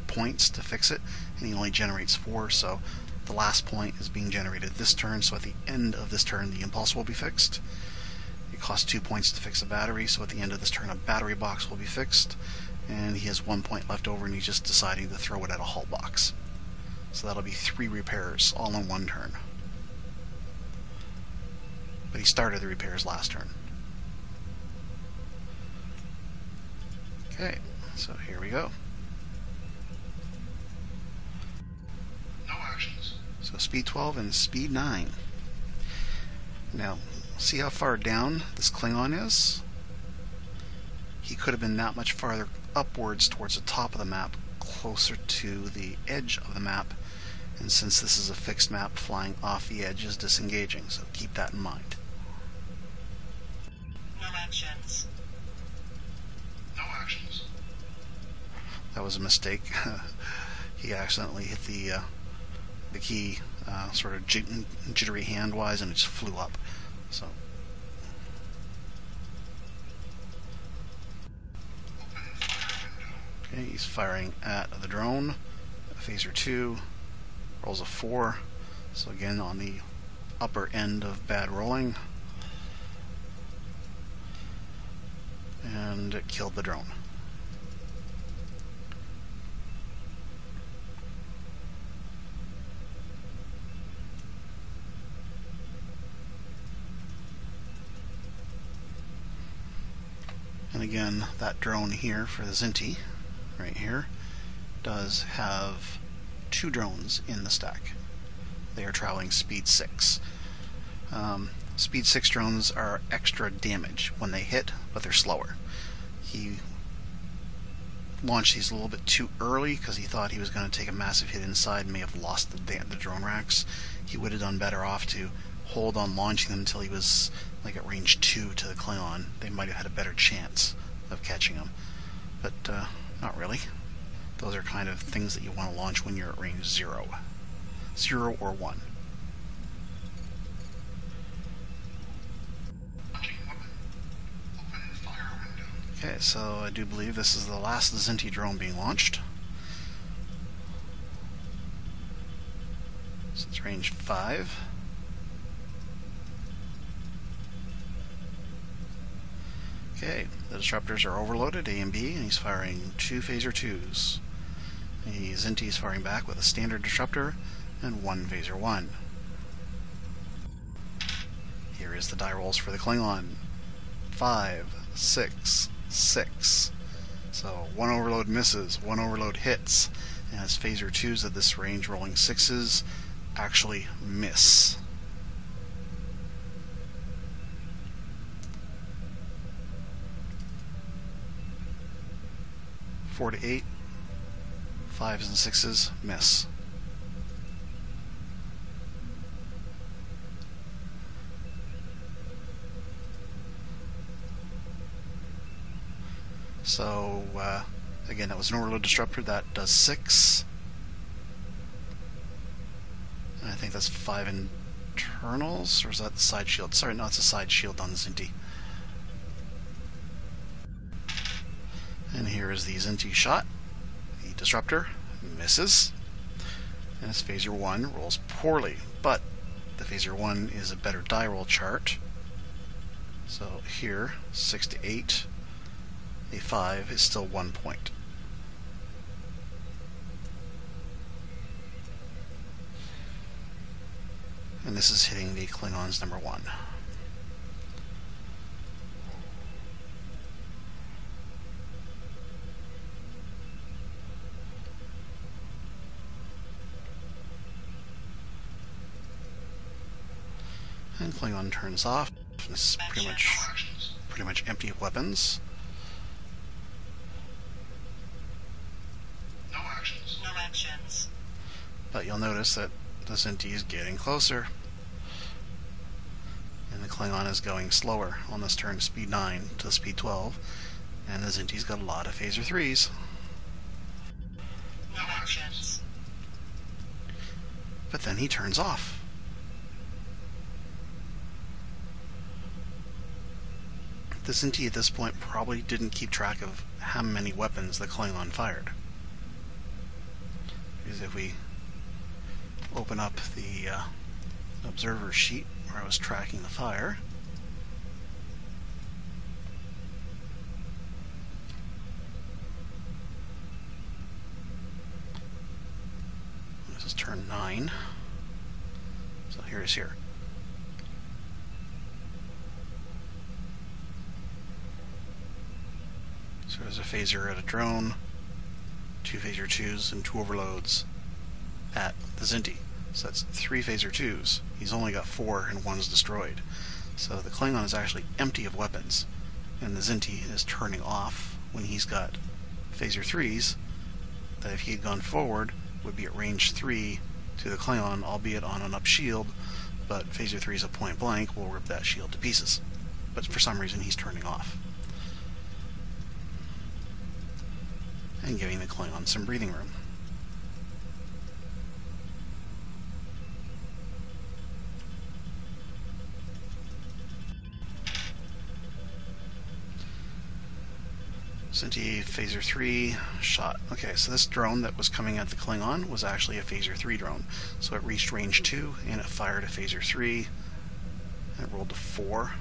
points to fix it, and he only generates 4, so the last point is being generated this turn, so at the end of this turn the impulse will be fixed. It costs 2 points to fix a battery, so at the end of this turn a battery box will be fixed. And he has 1 point left over, and he's just deciding to throw it at a hull box. So that'll be 3 repairs, all in 1 turn. But he started the repairs last turn. Okay, so here we go. No actions. So speed 12 and speed 9. Now, see how far down this Klingon is? He could have been that much farther upwards towards the top of the map, closer to the edge of the map, and since this is a fixed map, flying off the edge is disengaging, so keep that in mind. No actions. No actions. That was a mistake. He accidentally hit the key sort of jittery hand-wise, and it just flew up. So okay, he's firing at the drone, phaser 2, rolls a 4, so again on the upper end of bad rolling, and it killed the drone. And again, that drone here for the Kzinti, right here, does have 2 drones in the stack. They are traveling speed 6. Speed 6 drones are extra damage when they hit, but they're slower. He launched these a little bit too early because he thought he was going to take a massive hit inside and may have lost the drone racks. He would have done better off to hold on launching them until he was like at range 2 to the Klingon. They might have had a better chance of catching him, but not really. Those are kind of things that you want to launch when you're at range 0. 0 or 1. Launching weapon. Open fire window. Okay, so I do believe this is the last Kzinti drone being launched. So it's range 5. Okay, the disruptors are overloaded, A and B, and he's firing 2 phaser 2s. The Kzinti is firing back with a standard disruptor and 1 phaser 1. Here is the die rolls for the Klingon. 5, 6, 6. So 1 overload misses, 1 overload hits, and his phaser 2s at this range rolling 6s actually miss. 4 to 8, 5s and 6s miss. So again, that was an overload disruptor. That does 6. And I think that's 5 internals, or is that the side shield? Sorry, no, it's a side shield on the Kzinti. And here is the Kzinti shot. The disruptor misses, and his phaser 1 rolls poorly, but the phaser 1 is a better die roll chart. So here, 6 to 8, a 5 is still 1 point. And this is hitting the Klingon's number 1. And Klingon turns off. This is pretty much empty of weapons. No actions. No actions. But you'll notice that the Kzinti is getting closer. And the Klingon is going slower on this turn, speed 9 to speed 12. And the Kzinti's got a lot of phaser 3s. No actions. But then he turns off. The Kzinti at this point probably didn't keep track of how many weapons the Klingon fired. Because if we open up the observer sheet where I was tracking the fire, this is turn 9, so here it is here. So there's a phaser at a drone, 2 phaser 2s, and 2 overloads at the Kzinti. So that's 3 phaser 2s. He's only got 4 and 1's destroyed. So the Klingon is actually empty of weapons, and the Kzinti is turning off when he's got phaser 3s that if he had gone forward would be at range 3 to the Klingon, albeit on an up shield, but phaser 3s at point blank will rip that shield to pieces. But for some reason he's turning off. And giving the Klingon some breathing room. Kzinti, phaser 3, shot. Okay, so this drone that was coming at the Klingon was actually a phaser 3 drone. So it reached range 2, and it fired a phaser 3, and it rolled a 4.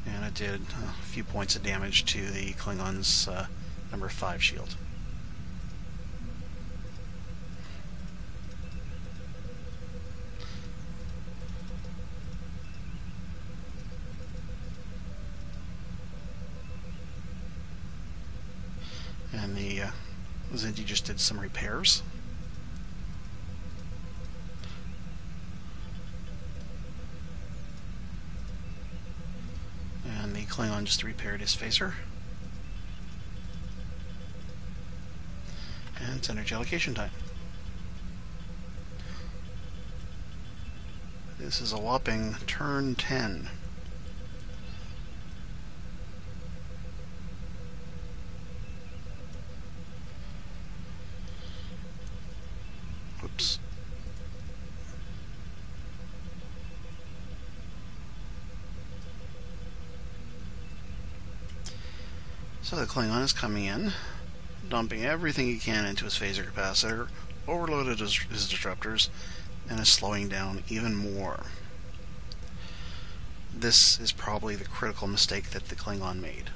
And it did a few points of damage to the Klingon's number 5 shield. And the Kzinti just did some repairs. And the Klingon just repaired his phaser. And it's energy allocation time. This is a whopping turn 10. Oops. So the Klingon is coming in, dumping everything he can into his phaser capacitor, overloaded his disruptors, and is slowing down even more. This is probably the critical mistake that the Klingon made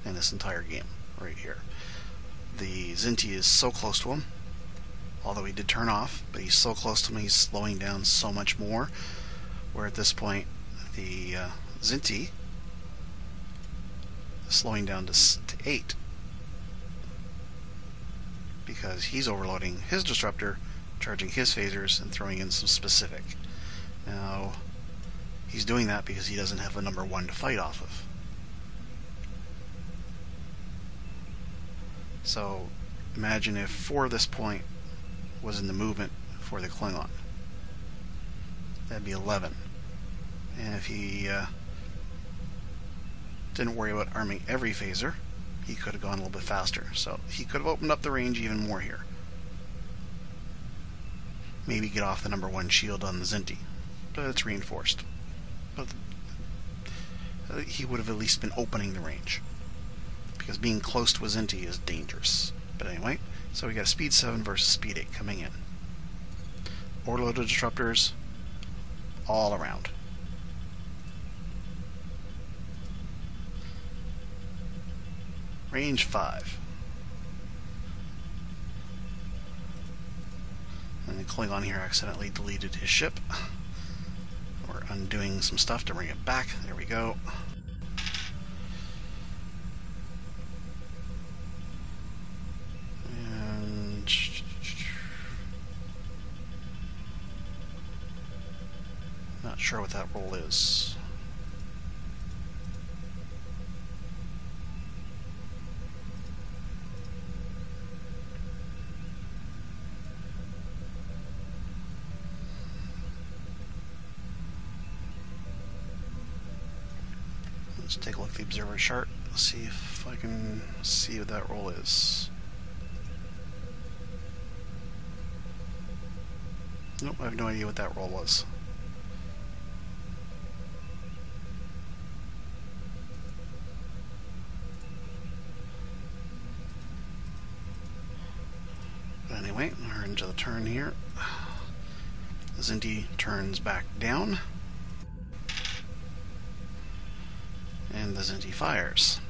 in this entire game, right here. The Kzinti is so close to him, although he did turn off, but he's so close to him, he's slowing down so much more, where at this point the Kzinti is slowing down to 8, because he's overloading his disruptor, charging his phasers, and throwing in some specific. Now, he's doing that because he doesn't have a number 1 to fight off of. So, imagine if for this point was in the movement for the Klingon. That'd be 11. And if he didn't worry about arming every phaser, he could have gone a little bit faster. So he could have opened up the range even more here. Maybe get off the number 1 shield on the Kzinti, but it's reinforced. But he would have at least been opening the range, because being close to a Kzinti is dangerous. But anyway, so we got speed 7 versus speed 8 coming in. Overloaded disruptors all around. Range 5. And the Klingon here accidentally deleted his ship. We're undoing some stuff to bring it back. There we go. And not sure what that roll is. Let's take a look at the observer chart. See if I can see what that roll is. Nope, I have no idea what that roll was. But anyway, we're into the turn here. The Kzinti turns back down. And the Kzinti fires.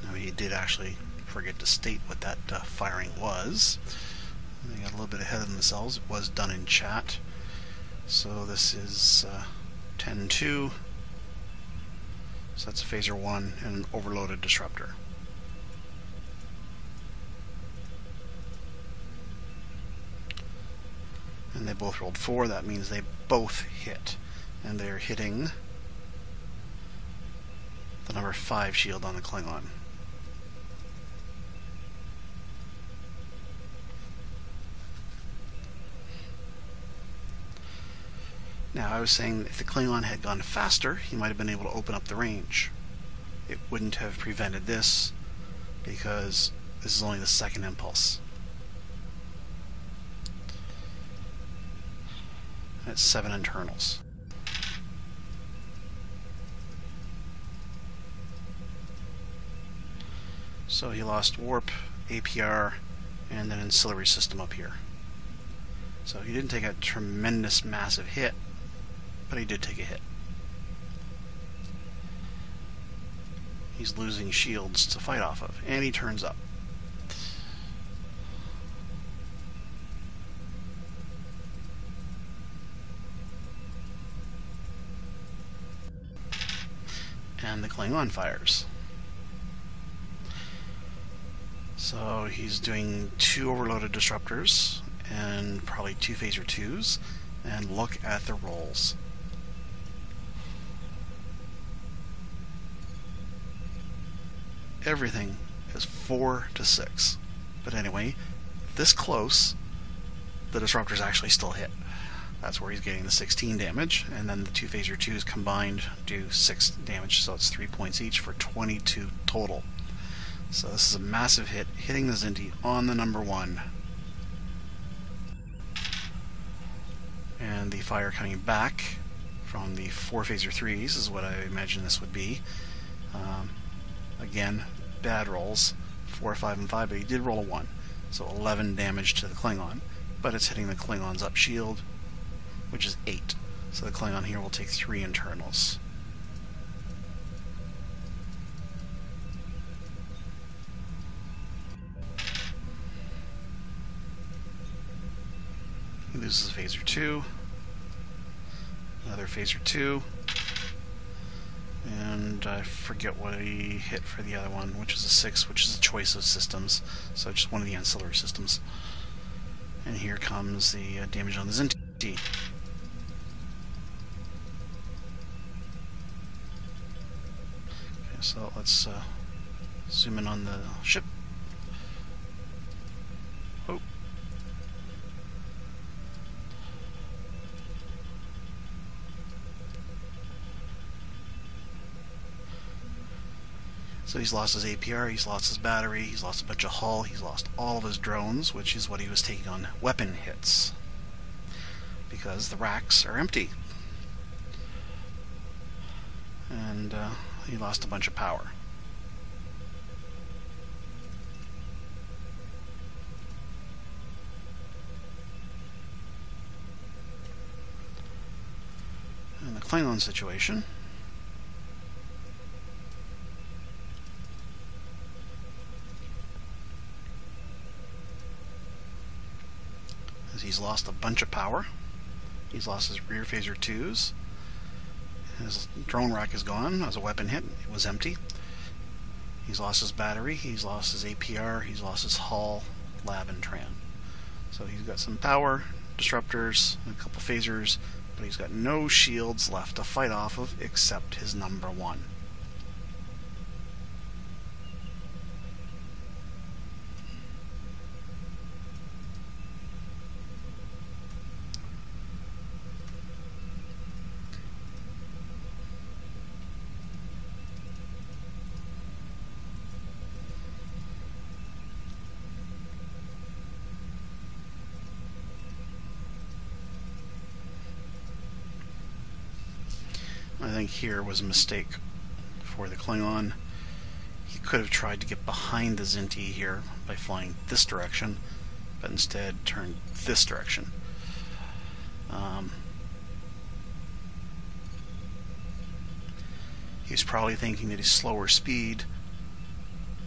Now he did actually forget to state what that firing was. They got a little bit ahead of themselves. It was done in chat. So this is 10-2. So that's a phaser 1 and an overloaded disruptor. And they both rolled 4. That means they both hit. And they're hitting the number 5 shield on the Klingon. Now, I was saying if the Klingon had gone faster, he might have been able to open up the range. It wouldn't have prevented this, because this is only the second impulse. It's 7 internals. So he lost warp, APR, and an ancillary system up here. So he didn't take a tremendous, massive hit, but he did take a hit. He's losing shields to fight off of, and he turns up. And the Klingon fires. So he's doing 2 overloaded disruptors and probably 2 phaser 2s, and look at the rolls. Everything is 4 to 6. But anyway, this close, the disruptors actually still hit. That's where he's getting the 16 damage, and then the 2 phaser 2s combined do 6 damage, so it's 3 points each for 22 total. So this is a massive hit, hitting the Kzinti on the number 1. And the fire coming back from the 4 phaser 3s is what I imagine this would be. Again, bad rolls, 4, 5, and 5, but he did roll a 1. So 11 damage to the Klingon, but it's hitting the Klingon's up shield, which is 8. So the Klingon here will take 3 internals. He loses a phaser 2, another phaser 2, and I forget what he hit for the other one, which is a 6, which is a choice of systems, so just one of the ancillary systems. And here comes the damage on the Kzinti. Okay, so let's zoom in on the ship. Oh. So he's lost his APR, he's lost his battery, he's lost a bunch of hull, he's lost all of his drones, which is what he was taking on weapon hits. Because the racks are empty. And he lost a bunch of power. And the Klingon situation. He's lost a bunch of power. He's lost his rear phaser 2s. His drone rack is gone as a weapon hit. It was empty. He's lost his battery. He's lost his APR. He's lost his hull, lab, and tran. So he's got some power, disruptors, and a couple phasers, but he's got no shields left to fight off of except his number 1. I think here was a mistake for the Klingon. He could have tried to get behind the Kzinti here by flying this direction, but instead turned this direction. He's probably thinking that his slower speed,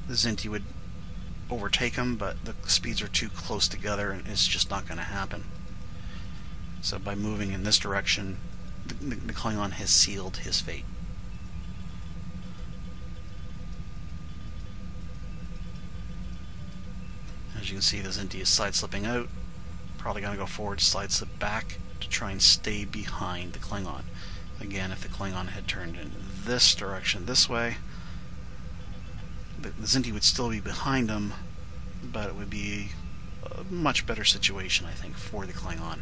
the Kzinti would overtake him, but the speeds are too close together and it's just not going to happen. So by moving in this direction, the Klingon has sealed his fate. As you can see, the Kzinti is side-slipping out, probably going to go forward, slide-slip back to try and stay behind the Klingon. Again, if the Klingon had turned in this direction, this way, the Kzinti would still be behind him, but it would be a much better situation, I think, for the Klingon.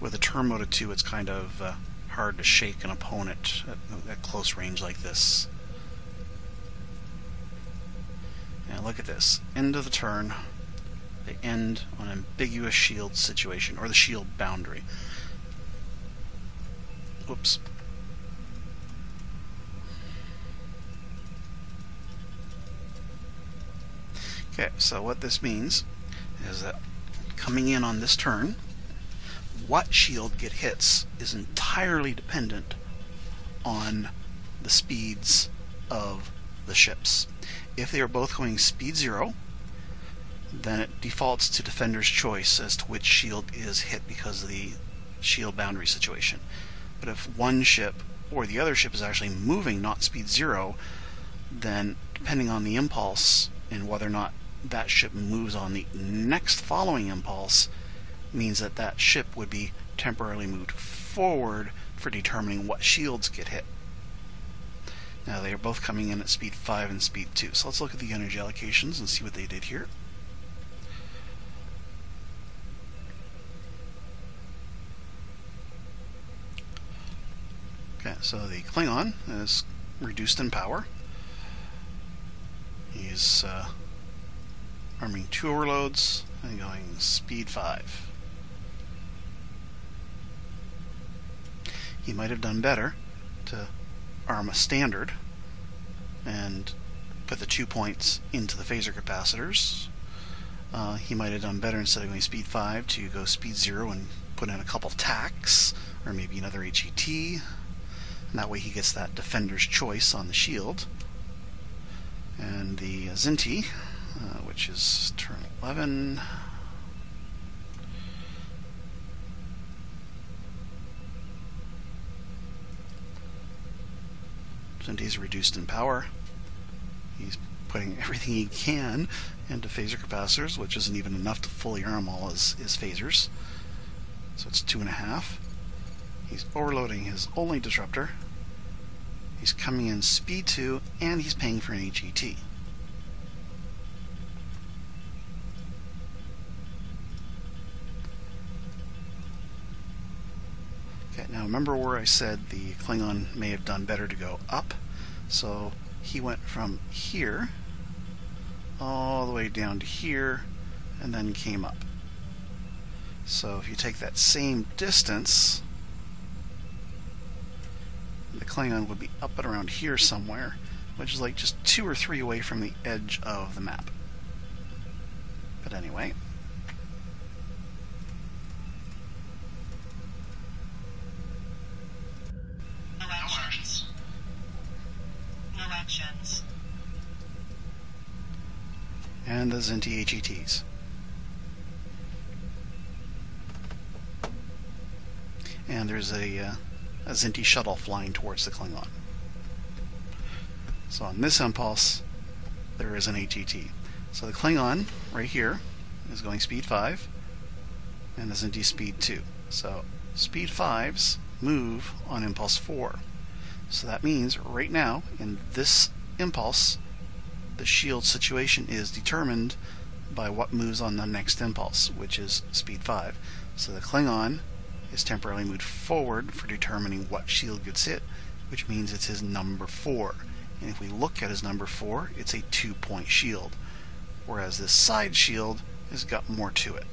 With a turn mode of 2, it's kind of hard to shake an opponent at close range like this. look at this. End of the turn. They end on an ambiguous shield situation, or the shield boundary. Whoops. Okay, so what this means is that coming in on this turn, what shield hits is entirely dependent on the speeds of the ships. If they are both going speed 0, then it defaults to Defender's choice as to which shield is hit because of the shield boundary situation. But if one ship or the other ship is actually moving, not speed 0, then depending on the impulse and whether or not that ship moves on the next following impulse, means that that ship would be temporarily moved forward for determining what shields get hit. Now they are both coming in at speed 5 and speed 2. So let's look at the energy allocations and see what they did here. Okay, so the Klingon is reduced in power. He's arming 2 overloads and going speed 5. He might have done better to arm a standard and put the 2 points into the phaser capacitors. He might have done better, instead of going speed 5, to go speed 0 and put in a couple tacks, or maybe another HET. And that way he gets that Defender's choice on the shield. And the Kzinti, which is turn 11. Kzinti's reduced in power. He's putting everything he can into phaser capacitors, which isn't even enough to fully arm all his phasers. So it's 2.5. He's overloading his only disruptor. He's coming in speed 2, and he's paying for an HET. Okay, now remember where I said the Klingon may have done better to go up? So he went from here all the way down to here, and then came up. So if you take that same distance, the Klingon would be up and around here somewhere, which is like just 2 or 3 away from the edge of the map. But anyway. No actions. No actions. And the Kzinti HETs. And there's a Kzinti shuttle flying towards the Klingon. So on this impulse, there is an HET. So the Klingon, right here, is going speed 5, and the Kzinti speed 2. So speed 5s move on impulse 4. So that means, right now, in this impulse, the shield situation is determined by what moves on the next impulse, which is speed 5. So the Klingon is temporarily moved forward for determining what shield gets hit, which means it's his number 4. And if we look at his number 4, it's a 2-point shield, whereas this side shield has got more to it.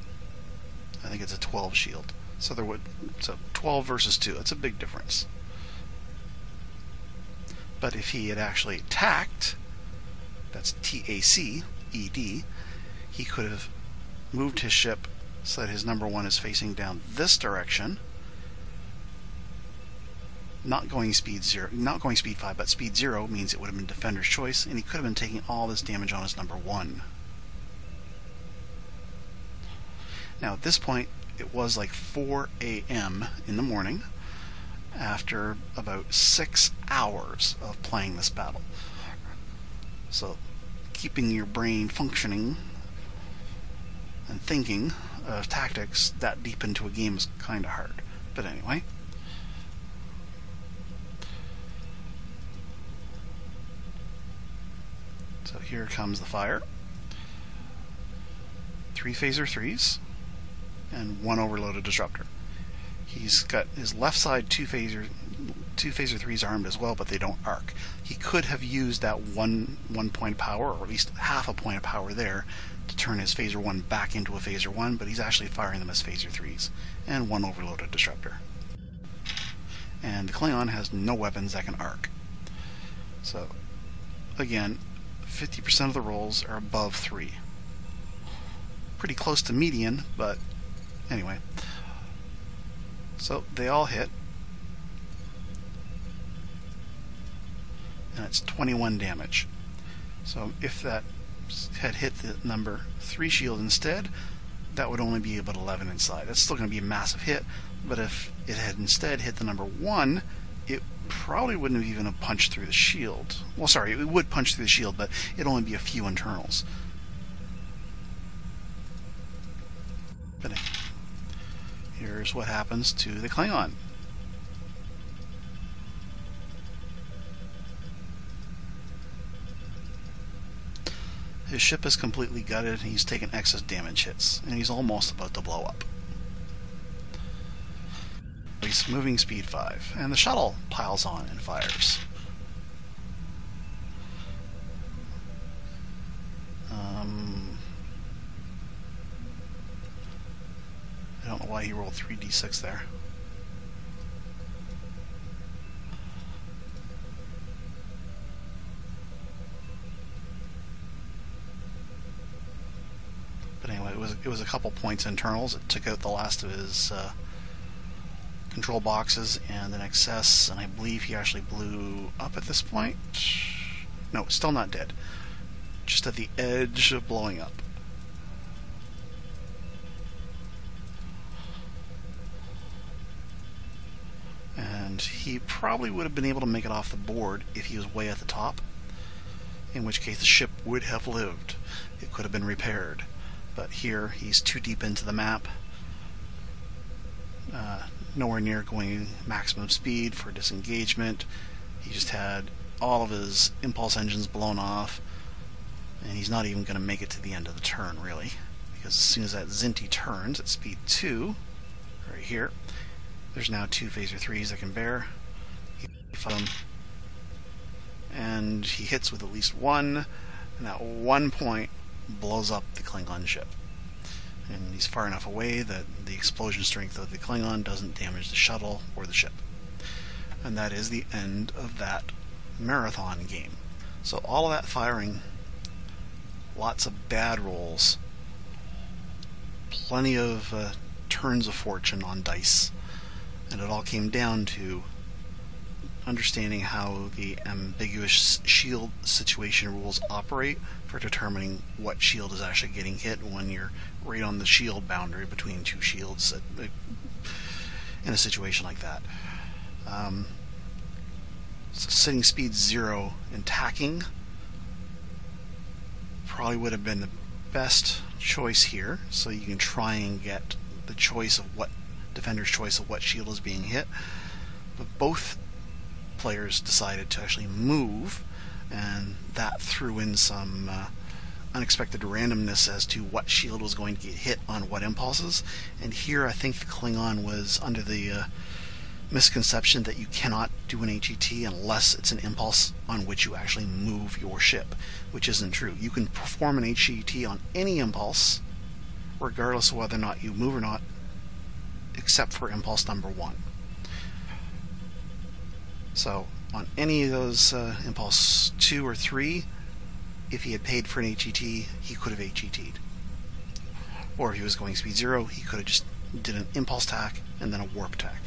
I think it's a 12 shield. So 12 versus 2, that's a big difference. But if he had actually attacked, that's TACED, he could have moved his ship so that his number 1 is facing down this direction, not going speed 5, but speed 0 means it would have been Defender's choice, and he could have been taking all this damage on his number 1. Now at this point, it was like 4 a.m. in the morning, after about 6 hours of playing this battle. So keeping your brain functioning and thinking of tactics that deep into a game is kind of hard. But anyway. So here comes the fire. 3 phaser 3s and 1 overloaded disruptor. He's got his left side 2 phaser two phaser 3s armed as well, but they don't arc. He could have used that one point of power, or at least half a point of power there, to turn his phaser 1 back into a phaser 1, but he's actually firing them as phaser 3s, and one overloaded disruptor. And the Klingon has no weapons that can arc. So, again, 50% of the rolls are above 3. Pretty close to median, but anyway. So, they all hit. And it's 21 damage. So, if that had hit the number 3 shield instead, that would only be about 11 inside. That's still going to be a massive hit, but if it had instead hit the number 1, it probably wouldn't have even have punched through the shield. Well, sorry, it would punch through the shield, but it'd only be a few internals. But here's what happens to the Klingon. His ship is completely gutted, and he's taken excess damage hits, and he's almost about to blow up. He's moving speed 5, and the shuttle piles on and fires. I don't know why he rolled 3d6 there. But anyway, it was a couple points internals. It took out the last of his control boxes and an excess, and I believe he actually blew up at this point. No, still not dead. Just at the edge of blowing up. And he probably would have been able to make it off the board if he was way at the top, in which case the ship would have lived. It could have been repaired. But here, he's too deep into the map, nowhere near going maximum speed for disengagement. He just had all of his impulse engines blown off, and he's not even going to make it to the end of the turn, really, because as soon as that Kzinti turns at speed 2, right here, there's now 2 phaser 3s that can bear. He fights them, and he hits with at least 1, and that 1 point blows up the Klingon ship. And he's far enough away that the explosion strength of the Klingon doesn't damage the shuttle or the ship. And that is the end of that marathon game. So all of that firing, lots of bad rolls, plenty of turns of fortune on dice, and it all came down to understanding how the ambiguous shield situation rules operate for determining what shield is actually getting hit when you're right on the shield boundary between two shields in a situation like that. So setting speed 0 and tacking probably would have been the best choice here, so you can try and get the choice of what defender's choice of what shield is being hit. But both players decided to actually move, and that threw in some unexpected randomness as to what shield was going to get hit on what impulses. And here I think the Klingon was under the misconception that you cannot do an HET unless it's an impulse on which you actually move your ship, which isn't true. You can perform an HET on any impulse regardless of whether or not you move or not, except for impulse number 1. So on any of those impulse 2 or 3, if he had paid for an HET, he could have HET'd. Or if he was going speed 0, he could have just did an impulse tack and then a warp tack.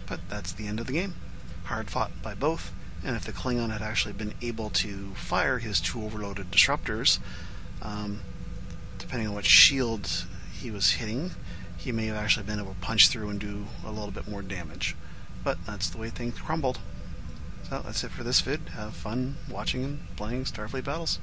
But that's the end of the game. Hard fought by both, and if the Klingon had actually been able to fire his 2 overloaded disruptors, depending on what shield he was hitting, he may have actually been able to punch through and do a little bit more damage. But that's the way things crumbled. So that's it for this vid. Have fun watching and playing Starfleet battles.